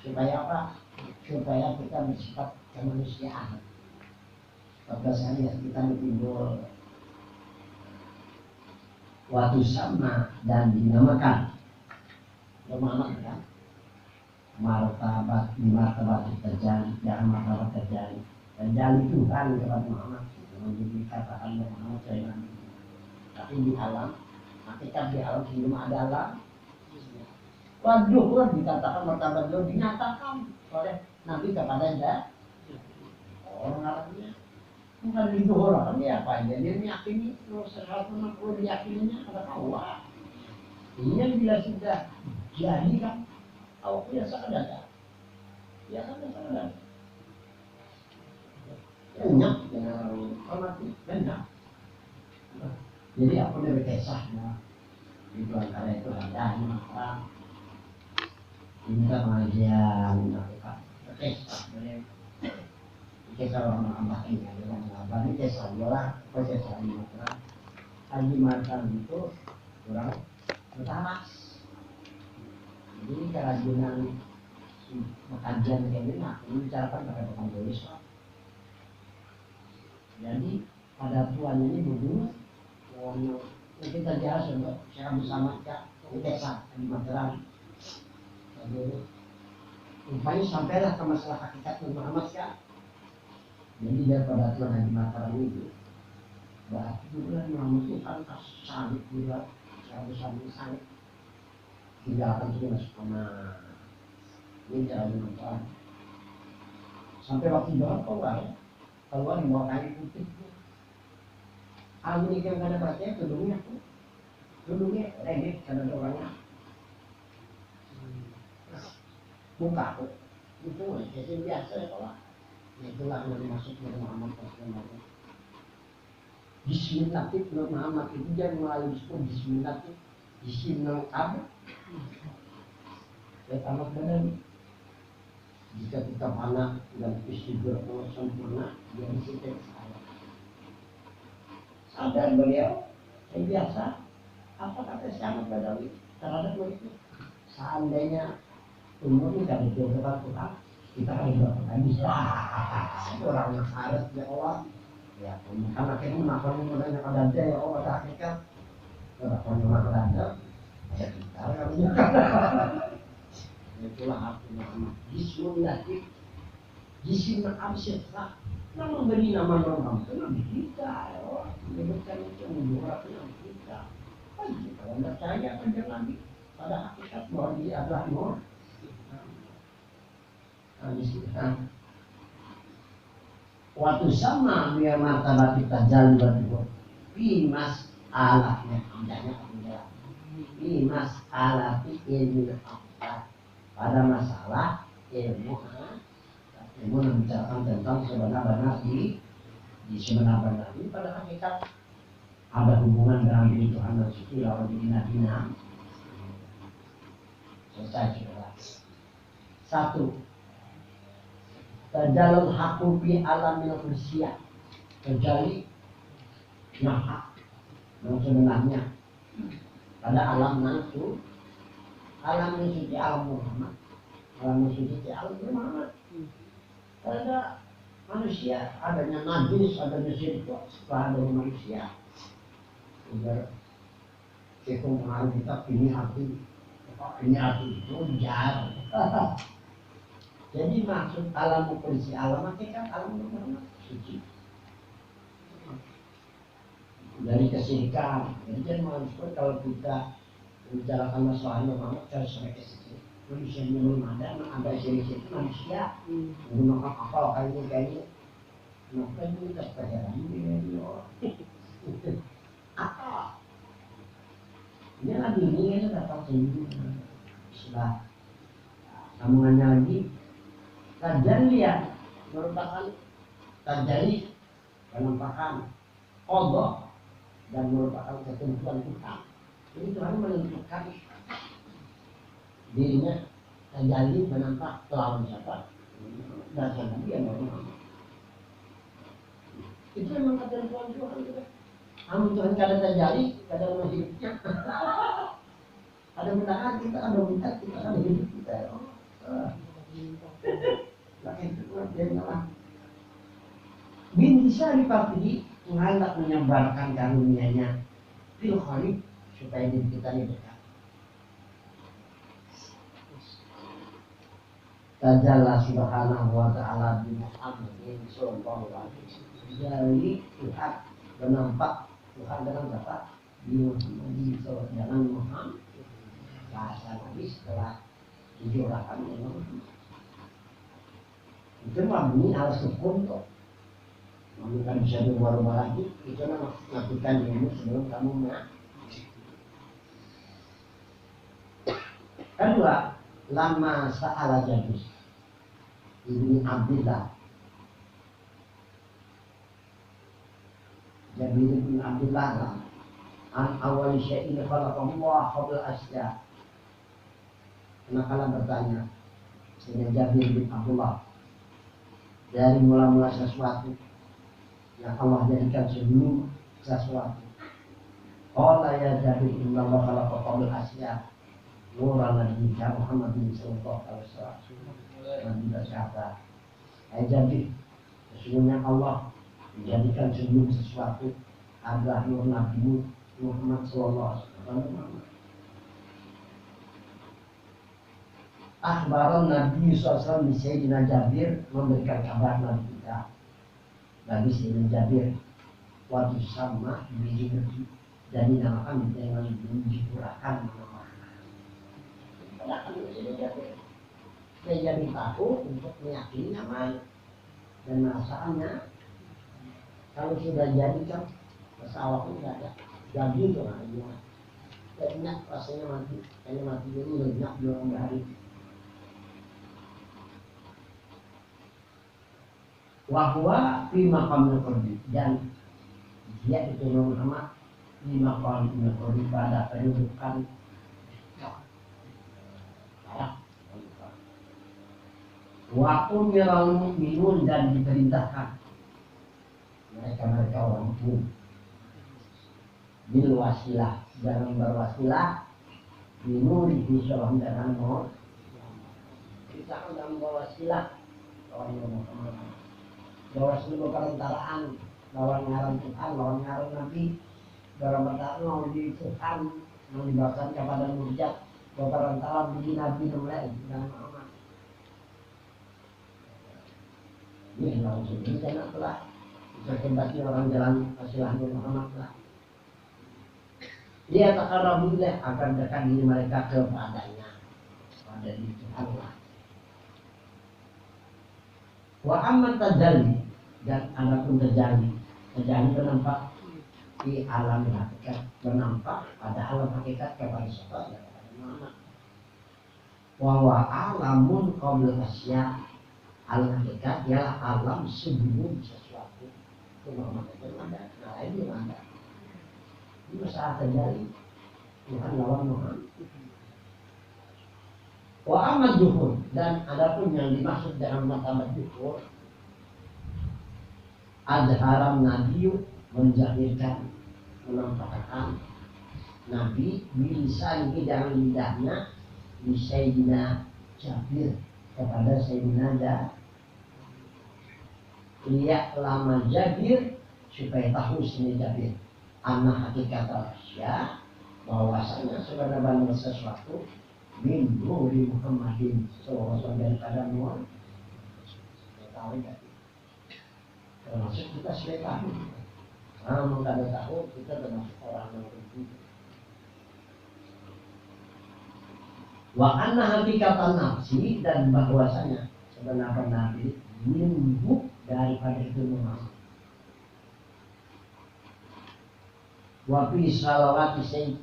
supaya apa? Supaya kita bersifat kemanusiaan. Pada saat kita timbul waktu sama dan dinamakan Muhammad kan martabat terjadi dan martabat terjadi Tuhan kepada Muhammad itu dikatakan Muhammad saya Nabi. Tapi di alam hakikat di alam sebelum ada alam waduh dikatakan martabat beliau dinyatakan oleh Nabi kepada orang Arabnya bukan didohorkan dia apa aja dia meyakini kalau sesuatu perlu diyakininya ada Allah. Ini bila sudah jadi kan awak biasa ada banyak yang mati banyak. Jadi aku dari kisahnya itu antara itu ada maka ini kan pengajian kisah kisah orang ini adalah mengabari kisah bola kisah Haji Martan itu orang pertama. Jadi kerajinan kajian kayak ini ini bicarakan pada orang Islam. Jadi pada tuan ini dulu kita jelas untuk secara bersama di desa di Mataram. Rupanya sampailah ke masalah hakikat Muhammad ya. Jadi daripada tuan Haji Mataram itu berarti dulu Muhammad itu kan sangat juga secara bersama sangat tinggalkan itu masuk sama ini cara menonton sampai waktu berapa keluar di bawah kain putih. Ini yang ada perhatian duduknya reggae karena ada orangnya buka aku itu yang biasa ya kalau itulah yang dimaksud oleh Muhammad SAW. Bismillah itu Muhammad itu jangan melalui disebut Bismillah itu Bismillah apa ya tamat badan jika kita panah dan istighfar sempurna dia disitu sadar beliau yang biasa apa kata sangat Badawi terhadap begitu seandainya umurnya dari beberapa Tuhan kita kan juga bisa orang yang harus ya Allah ya karena kita melakukan modalnya pada dia ya Allah ada hakikat melakukan pada anda ya kita harusnya itulah artinya Bismillah Bismillah absyirah nah memberi nama Muhammad itu Nabi kita ya menyebutkan itu menjurat Nabi kita kalau anda percaya pada Nabi pada hakikat bahwa dia adalah Nur waktu sama dia martabat kita jalan berdua bimas alahnya indahnya bimas alah ilmu pada masalah ilmu membicarakan tentang sebenar-benar di sebenar-benar ini pada hakikat ada hubungan dengan diri Tuhan dan suci lawan diri Nabi selesai sudah. Satu Tajalul haqqu fi alamil kursiya terjadi yang hak yang sebenarnya pada alam nafsu alam suci alam Muhammad alam suci alam Muhammad ada manusia adanya najis adanya syirik setelah ada manusia agar kita mengenal kita ini arti itu jar. Jadi maksud alam kondisi alam kan alam Muhammad suci dari kesyirikan. Jadi jangan maksud kalau kita membicarakan masalah Muhammad harus sampai ke situ. Manusia yang belum ada syirik itu manusia menggunakan akal kayaknya maka ini tak perheran ini akal ini lagi ini datang sendiri setelah sambungannya lagi Tajallian merupakan tajalli penampakan, qadha dan merupakan ketentuan Tuhan. Jadi Tuhan menentukan dirinya tajalli menampak lawan siapa dan Nabi yang Muhammad. Itu memang ketentuan Tuhan juga. Namun Tuhan kadang tajalli, kadang masih hidupnya. Ada menangan kita, ada minta kita, ada hidup kita. Laki itu dia ngalah. Bin bisa dipatuhi Tuhan tak menyebarkan karunia-Nya fil khalid supaya diri kita ini dekat. Tajalla subhanahu wa ta'ala bi Muhammadin sallallahu alaihi wasallam. Jadi Tuhan menampak Tuhan dalam siapa? Di Muhammadin sallallahu alaihi wasallam. Muhammad bahasa Nabi setelah dijurahkan dengan itu mabni al sukun kok. Bukan bisa berubah-ubah lagi. Itu lakukan ilmu sebelum kamu kedua, lama sa'ala Jabir ibni Abdillah. Jabir ibn Abdillah an awal syai'in khalaqallah qabla asya. Kenakalah bertanya dengan Jabir bin Abdullah dari mula-mula sesuatu yang Allah jadikan sebelum sesuatu. Qala ya Jabir inna Allah khalaqa qabla asya nuran nabi Muhammad sallallahu alaihi wasallam. Nabi berkata, hai Jabir, sesungguhnya Allah menjadikan sebelum sesuatu adalah nur Nabi Muhammad sallallahu alaihi wasallam. Akhbaran Nabi SAW di Sayyidina Jabir memberikan kabar Nabi kita bagi Sayyidina Jabir waktu sama diri dan dinamakan dengan dicurahkan nama. Padahal Sayyidina Jabir saya jadi tahu untuk meyakini nama dan masalahnya kalau sudah jadi kan pesawat pun tidak ada jadi itu namanya lenyap rasanya mati kayaknya mati dulu lenyap 2 hari. Wahwa fi maqamil qurbi dan dia itu Muhammad di maqamil qurbi pada kedudukan wa umiral mu'minun dan diperintahkan mereka orang mukmin bil wasilah dalam berwasilah binuri bisyarah dan nur kita dalam berwasilah orang Muhammad bahwa seluruh perantaraan lawan ngaran Tuhan, lawan ngaran Nabi dalam pertarungan di Tuhan yang dibawakan kepada mujizat bahwa perantaraan di Nabi mulai dan Muhammad ini langsung ini karena telah berkembangnya orang jalan wasilah Muhammad lah dia takkan rabulah akan dekat diri mereka kepadanya pada di Tuhan lah. Wa amma tajalli dan adapun tajalli menampak di alam hakikat menampak pada alam hakikat kepada siapa ya kepada Muhammad. Wa alamun qabla asya alam hakikat ialah alam sebelum sesuatu. Itu Muhammad itu ada, nah ini ada. Ini masalah tajalli Tuhan lawan Muhammad. Wa amat juhur dan adapun yang dimaksud dengan matamat juhur azharam Nabi menjahirkan menampakkan Nabi bisa ini dalam lidahnya di Sayyidina Jabir kepada Sayyidina Jabir lihat lama Jabir supaya tahu sini Jabir anak hakikat rahasia bahwasanya sebenarnya sesuatu min nuri Muhammadin sallallahu alaihi daripada nur tahu enggak termasuk kita sudah tahu kalau tidak tahu kita termasuk orang yang berbeda wa anna hakikatan nafsi dan bahwasanya sebenarnya Nabi minhu daripada itu Muhammad wa fi salawati Sayyid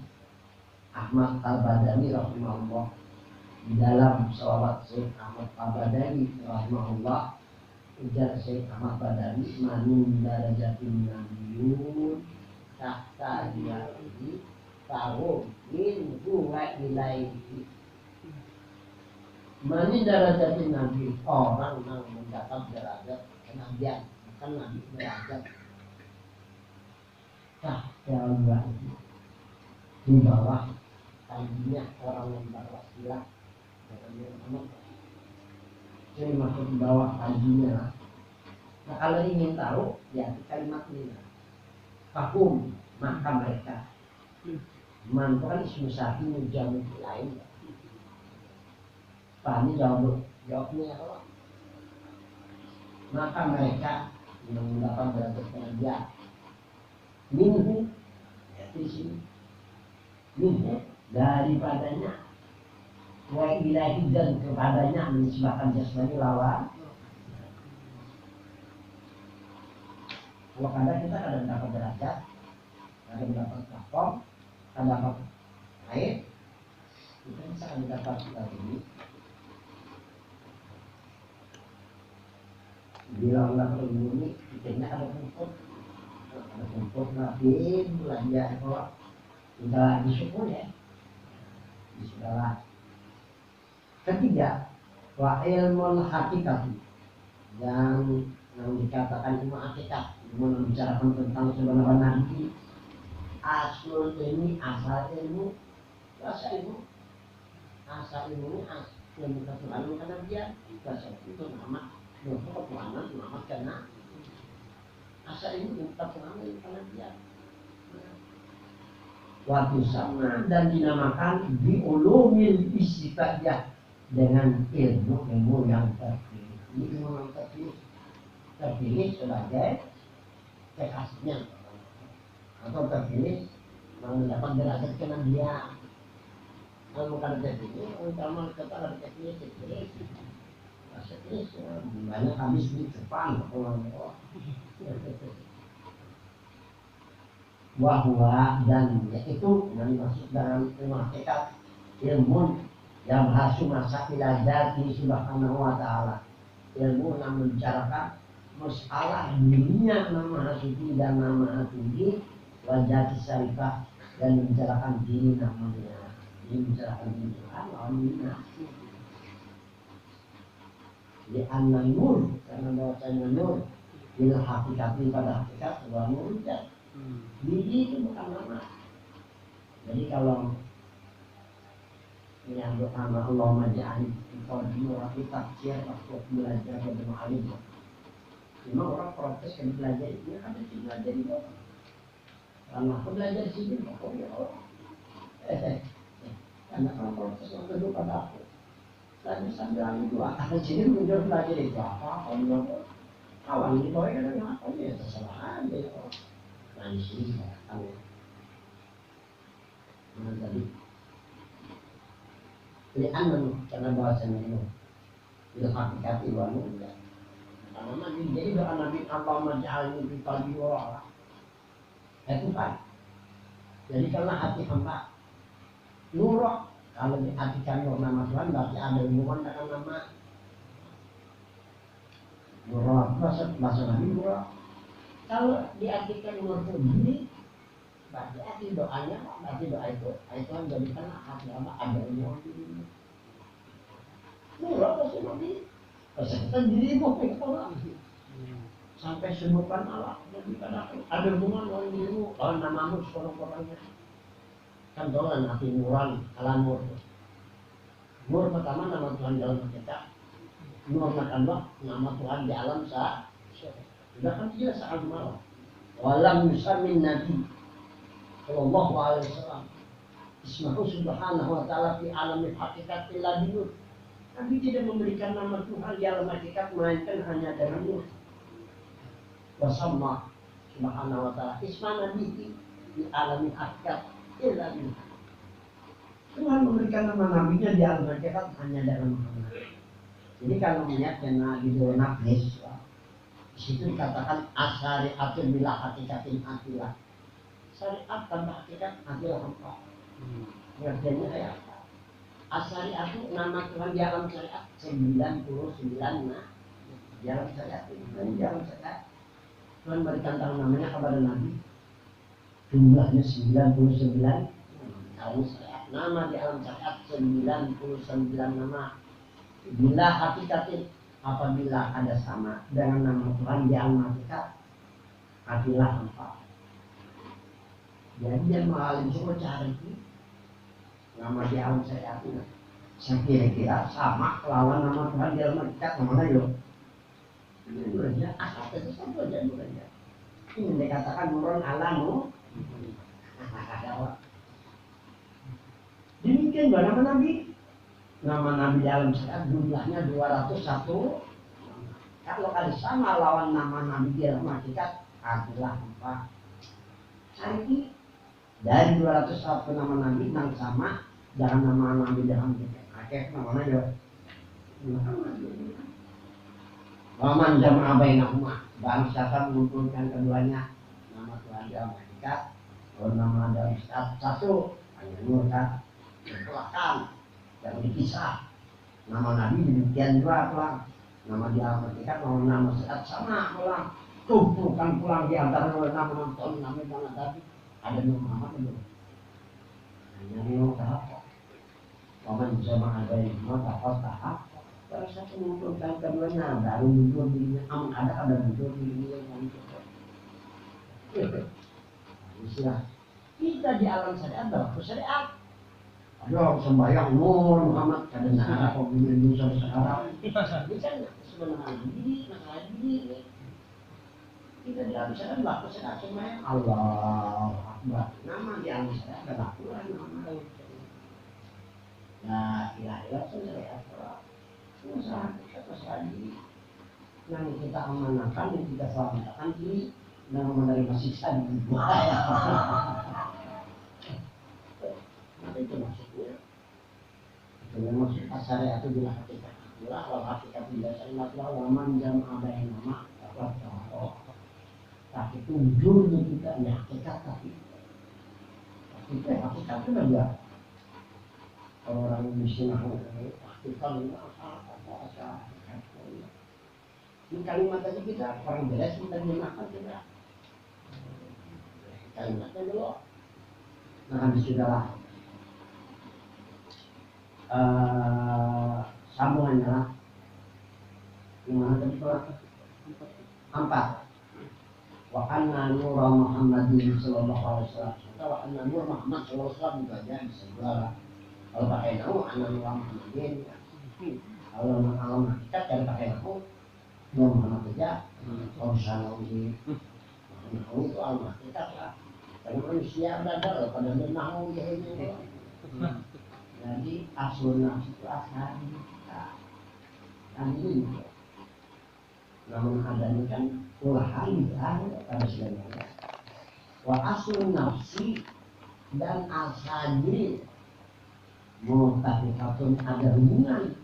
Ahmad Al-Badani rahimahullah Di dalam sholawat Syekh Ahmad Al-Badali rahimahullah, ujar Syekh Ahmad Badali, manun darajatin nabiyun tahta ilaihi tahu in huwa ilaihi. Manun darajatin nabi, orang yang mendapat derajat kenabian, bukan nabi derajat tahta ilaihi, di bawah tangannya orang yang berwasilah. Jadi maksud di bawah kajinya. Nah kalau ingin tahu, ya kalimat ini. Fakum, maka mereka. Man itu kan ismu syafi mujamu lain. Fahmi jawabnya apa? Maka mereka yang mendapat derajat pengajian. Minhu, ya di sini. Minhu, daripadanya. Wa ilahi, dan kepadanya menisbahkan jasmani lawan. Kalau kadang kita kadang dapat derajat, kadang dapat platform, kadang dapat air, kita bisa dapat ini. Bila Allah melindungi, kita ada rumput nabi belanja kalau sudah disyukur ya, bismillah. Ketiga, wa ilmul hakikat, yang dikatakan ilmu hakikat, membicarakan tentang sebenarnya nanti asal ilmu, asal ilmu, asal ilmu, asal ilmu, ilmu ketuhanan karena dia asal itu nama, ilmu ketuhanan nama karena asal ilmu ketuhanan karena dia. Waktu sama dan dinamakan biulumil istiqadah, dengan ilmu yang terpilih. Ilmu yang terpilih sebagai kekasihnya, atau terpilih mendapat derajat kenabian. Kalau bukan terpilih, kalau kita ada terpilih, banyak habis di Jepang, wahwa, dan yaitu yang dimaksud dalam ilmu hakikat, ilmu yang hasil masa iladzati subhanahu wa ta'ala, ilmu yang membicarakan masalah dirinya nama hasuti dan nama hasuti, wajah syarifah, dan membicarakan diri namanya, ini membicarakan diri Tuhan lawan dirinya. Di an-nur, karena bahwasanya nur bila hakikati pada hakikat sebuah nur, diri itu bukan nama. Jadi kalau menyambut nama Allah maja'ani kalau dimulai tafsir waktu belajar beberapa alim, cuma orang protes kan belajar itu kan ada belajar itu karena aku belajar di sini pokoknya karena kalau protes yang kedua pada aku saya bisa bilang itu akan sini muncul belajar itu apa kawan di bawah kan yang apa ya terserah aja nah di sini kamu tadi li'anna, karena bahasanya itu bil haqiqati wa nur. Karena Nabi, jadi doa Nabi Allahumma ja'alni fi qalbi wa itu kan. Jadi karena hati hamba nur, kalau diartikan nur nama Tuhan berarti ada hubungan dengan nama nur. Bahasa Nabi nur. Kalau diartikan nur itu diri, berarti arti doanya, berarti doa itu menjadikan hati hamba ada hubungan diri. Murah pasti Nabi, peserta dirimu orang sampai sebutan Allah. Jadi ada hubungan dengan dirimu, lawan namamu seorang-orangnya. Kan dolan hati nuran, alam nur. Nur pertama nama Tuhan dalam kita. Nur Allah, nama Tuhan di alam sah. Sudah kan jelas saat malam. Walam yusamin Nabi sallallahu alaihi wasallam ismahu subhanahu wa ta'ala fi alamil hakikat illa binur. Nabi tidak memberikan nama Tuhan di alam hakikat melainkan hanya dari nur. Wasamma subhanahu wa ta'ala isma Nabi di alamil hakikat illa binur. Tuhan memberikan nama nabinya di alam hakikat hanya dalam Muhammad. Jadi kalau melihat yang di dalam nafis, di situ dikatakan asyari'atun bila hakikatin atilah. Syariat tanpa hakikat atilah hampa. Pengertiannya kayak apa? As-syariat itu nama Tuhan di alam syariat 99 nah. Di alam syariat itu di alam syariat Tuhan berikan tahu namanya kepada Nabi. Jumlahnya 99 alam syariat. Nama di alam syariat 99 nama. Bila hakikatin apabila ada sama dengan nama Tuhan di alam hakikat, hatilah empat. Jadi dia mengalim semua cara itu. Nama di alam syariat itu saya kira-kira sama lawan nama Tuhan di alam hakikat namanya yuk. Ini dulu aja, asal itu satu aja dulu aja. Ini dikatakan nurun alamu. Demikian juga nama Nabi. Nama Nabi di alam syariat jumlahnya 201. Kalau ada sama lawan nama Nabi di alam hakikat, adalah 4. Jadi dari 201 nama Nabi yang sama, jangan nama Nabi dalam hakikat namanya juga. Waman jama'a bainahuma, barang siapa mengumpulkan keduanya, nama Tuhan di alam hakikat, kalau nama dalam satu hanya nurkan, kelakkan, yang dipisah. Nama Nabi demikian juga pulang. Nama di alam hakikat, nama sekat sama pulang. Kumpulkan pulang di antara nama nonton, nama banget tadi. Ada Muhammad itu. Hanya nurut tahap. Waman jama'a bainahuma tahap. Kalau satu mengumpulkan keduanya, baru muncul dirinya. Ada muncul dirinya yang muncul. Istilah kita di alam syariat adalah syariat. Ada orang sembahyang nur Muhammad kadang ada pemimpin Indonesia sekarang. Bisa sebenarnya diri. Kita di alam syariat adalah syariat sembahyang. Allah Akbar. Nama di alam syariat adalah Tuhan nama. La ilaha illallah syariat. Usaha kita lagi yang kita amanahkan, yang kita selamatkan ini dengan menerima siksa di bahaya. Nanti itu maksudnya. Dengan maksud syariat itu bila hakikat itulah, wal hakikat bila syariatlah waman jama'a bainahuma faqad. Tapi tujuannya kita ya hakikat tapi hakikat itu juga kalau orang miskin hakikat itu ini kalimat tadi kita orang beres menerjemahkan tidak kalimatnya dulu. Nah habis sudahlah sambungannya lah gimana tadi Pak? 4 wa anna nura Muhammadin sallallahu alaihi wasallam wa anna nur Muhammad sallallahu alaihi wasallam juga aja bisa juga kalau pakai nama anna nura Muhammadin kalau nama kita kan pakai nama Muhammad saja, kalau misalnya itu Allah kita lah. Karena manusia ada pada nahu ya ini. Jadi asul nafsu itu asal kita. Dan ini namun adanya kan ulahan pada sebenarnya. Wa asul nafsi dan asal diri mutafiqatun ada hubungan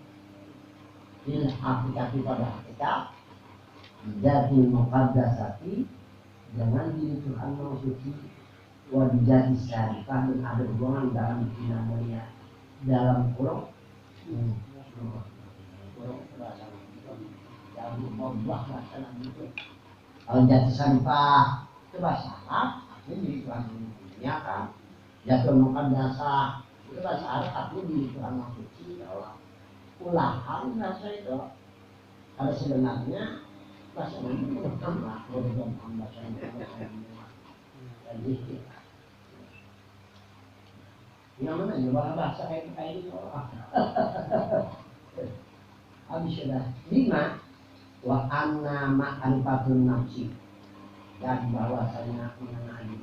bil hakikati pada hakikat jadi muqaddasati dengan diri Tuhan yang suci wa jadi syarifah dan ada hubungan dalam bina mulia dalam kurung dalam membuat masalah itu kalau jadi syarifah itu bahasa Arab artinya diri Tuhan yang kan jatuh muqaddasah itu bahasa Arab artinya diri Tuhan yang suci ya Allah ulahan bahasa itu kalau sebenarnya bahasa itu bertambah bertambah jadi yang mana juga bahasa kayak ini habis sudah 5 wa anna ma'rifatun nafsi dan bahwasanya mengenali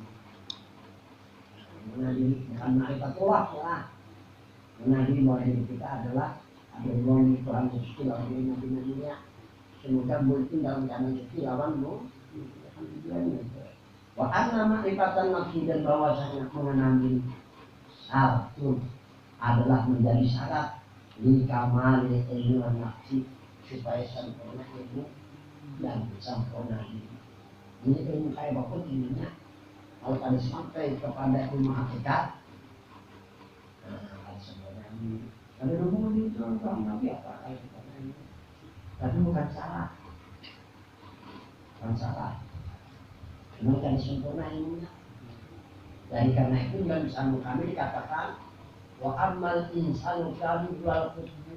bukan ma'rifatullah lah mengenali bahwa diri kita adalah ada yang Tuhan suci lawan nabi-nabinya semoga mungkin dalam keadaan suci lawanmu wa anna ma'rifatan nafsi dan bahwasanya mengenali satu adalah menjadi syarat li kamali ilmu nafsi supaya sempurna ilmu dan sempurna diri ini ilmu kayak apapun ilmunya kalau tadi sampai kepada ilmu hakikat sempurna diri Ada ngomong itu orang Nabi apa? Tapi bukan salah, bukan salah. Memang kan sempurna ilmunya. Jadi karena itu dalam sanu kami dikatakan wa amal insanu kami wal qutbu.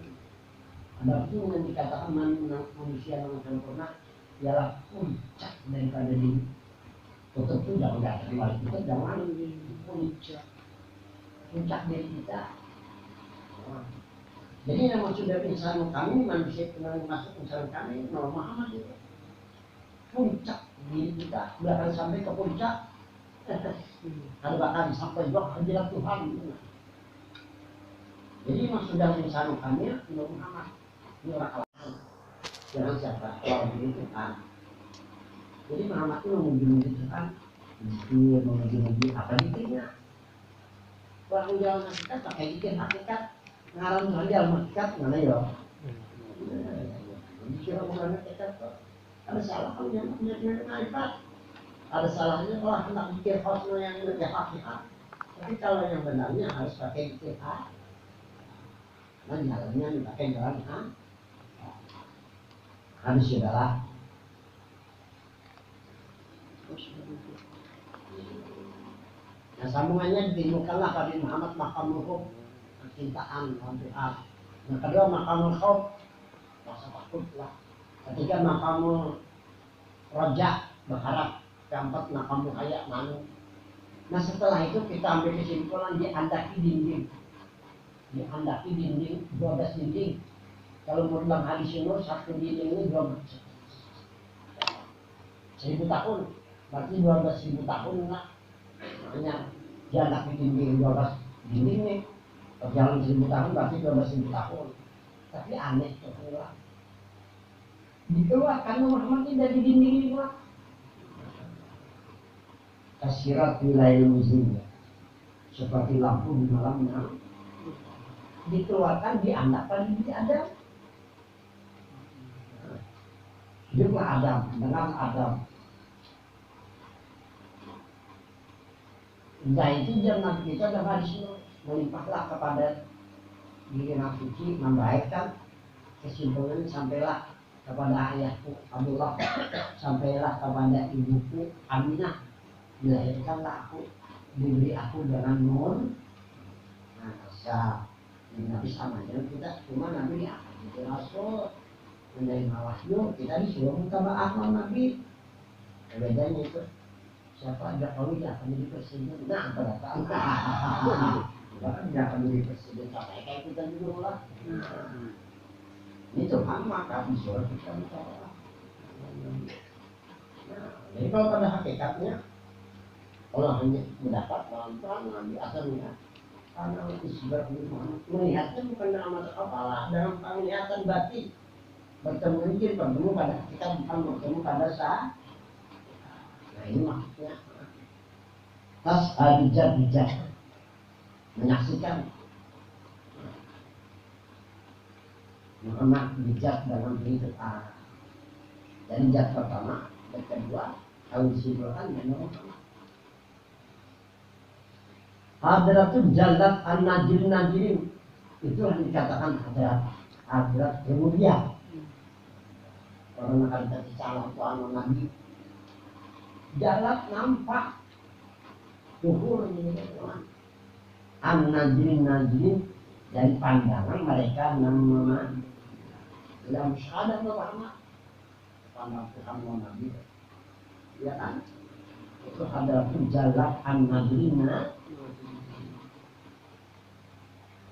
Ada pun yang dikatakan manusia yang sempurna ialah puncak daripada diri. Tutup itu enggak terbalik, tutup jangan puncak diri kita. Jadi yang maksud dari insan kami manusia yang masuk insan kami Nabi Muhammad itu puncak diri kita, bahkan sampai ke puncak. Ada bahkan sampai juga hadirat Tuhan. Jadi maksud dari insan kami Nabi Muhammad ini orang alasan. Jangan siapa orang diri Tuhan. Jadi Muhammad itu memuji Tuhan, dia memuji apa dirinya. Orang jalan hakikat pakai dikir hakikat, ngarang saja hakikat mana ya? Dikira bukan hakikat kok. Ada salah kalau yang punya hakikat. Ada salahnya kalau hendak dikir khosno yang lebih hakikat. Tapi kalau yang benarnya harus pakai dikir hak. Nah jalannya dipakai jalan hak. Habis sudahlah. Nah sambungannya ditemukanlah Nabi Muhammad makamul khawf, kecintaan Tuhan. Yang kedua makamul khawf, rasa takutlah. Ketiga makamul roja, berharap. Keempat makamul haya, malu. Nah setelah itu kita ambil kesimpulan diandaki dinding. Diandaki dinding, 12 dinding. Kalau menurut Bang Hadis Nur, satu dinding ini 1000 tahun. Berarti 12.000 tahun lah. Makanya dia anak dinding 12 dinding nih. Berjalan 1000 tahun berarti 12.000 tahun. Tapi aneh tuh keluar. Dikeluar karena Muhammad tidak di dinding ini keluar. Kasirat wilayah musimnya. Seperti lampu di malamnya. Dikeluarkan diandalkan di Adam. Hiduplah Adam dengan Adam. Nah itu jangan kita dan hadis melimpahlah kepada diri yang suci, membaikkan kesimpulan sampailah kepada ayahku Abdullah, sampailah kepada ibuku Aminah, dilahirkanlah aku, diberi aku dengan nur. Nah bisa Nabi sama dengan kita, cuma Nabi akan jadi Rasul menerima wahyu, kita disuruh minta maaf sama Nabi. Bedanya itu siapa Jokowi akan jadi presiden, nah berapa bahkan dia akan jadi presiden sampai kayak kita juga lah. Ini Tuhan maka disuruh kita bicara. Nah, jadi kalau pada hakikatnya Allah hanya mendapat pelan-pelan Nabi asalnya karena isbar melihatnya bukan dalam mata kepala, dalam penglihatan batin. Bertemu pada kita bukan bertemu pada saat. Nah ini maksudnya tas bijak menyaksikan Muhammad bijak dalam kehidupan. Dan bijak pertama dan kedua kalau disimpulkan dengan Muhammad. Hadratul Jallat an-Najir itu yang dikatakan hadrat rububiyah. Karena ada salah Tuhan Nabi. Jallat nampak tuhur ini teman. An-Najir dari pandangan mereka nama dalam syahadat pertama pandang Tuhan Nabi. Ya kan? Itu hadratul Jallat an-Najir.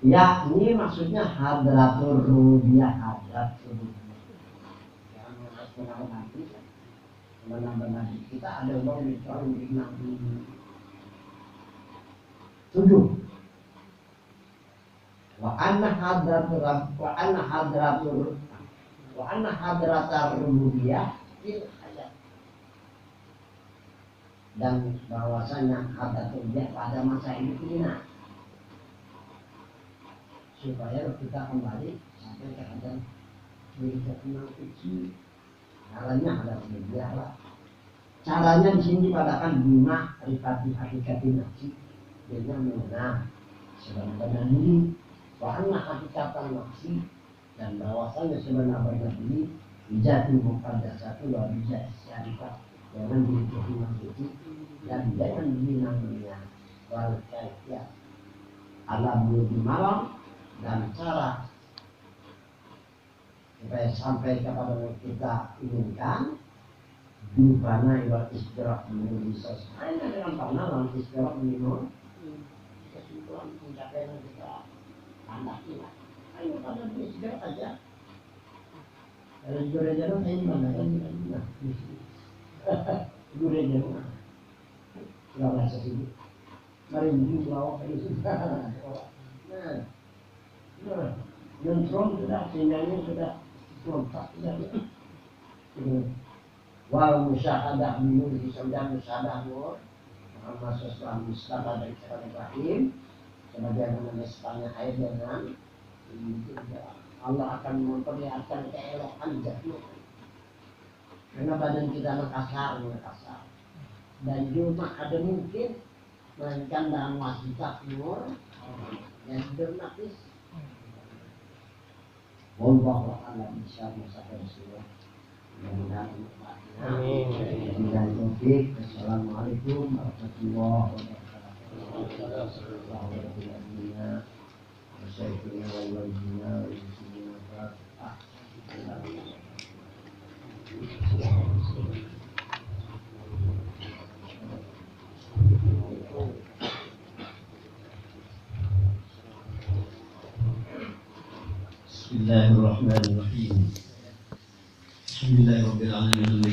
Ya, ini maksudnya hadratul rububiyah, hadrat rububiyah. Yang harus mengenal nanti, benar-benar kita ada orang di tahun 7. Wa anna hadratul rububiyah fil hayat. Dan bahwasanya hadratul rububiyah pada masa ini supaya kita kembali sampai keadaan diri kenal suci. Caranya ada media lah. Caranya di sini dikatakan bima rifati hakikatin nafsi dengan mengenal sebenarnya diri wa anna hakikatan nafsi, dan bahwasanya sebenarnya ini bijatu muqaddasatu wa bijat syarifah, jangan dihitung dan jangan dinamanya wal kaifiyah alam di malam, dan cara supaya sampai kepada yang kita inginkan dibana ibarat istirahat menjadi selesai dengan pandangan istirahat minum kesimpulan pencapaian yang kita andaki lah. Ayo pada istirahat aja. Kalau gereja itu saya mana kan? Gereja mana? Tidak rasa sini. Mari minggu lawan ini sudah. Nah, nyentrum sudah, sinyalnya sudah lengkap sudah. Wal musyahadah minum disebutkan musyahadah nur Muhammad Sallallahu Mustafa dari Syarat Ibrahim sebagaimana misalnya ayat dengan Allah akan memperlihatkan keelokan jatuh karena badan kita mengkasar dan cuma ada mungkin melainkan dalam wasiat nur yang bernafis. Wallahu a'lam bishawab. Amin. Assalamualaikum warahmatullahi Bismillahirrahmanirrahim. Alhamdulillahirabbil alamin.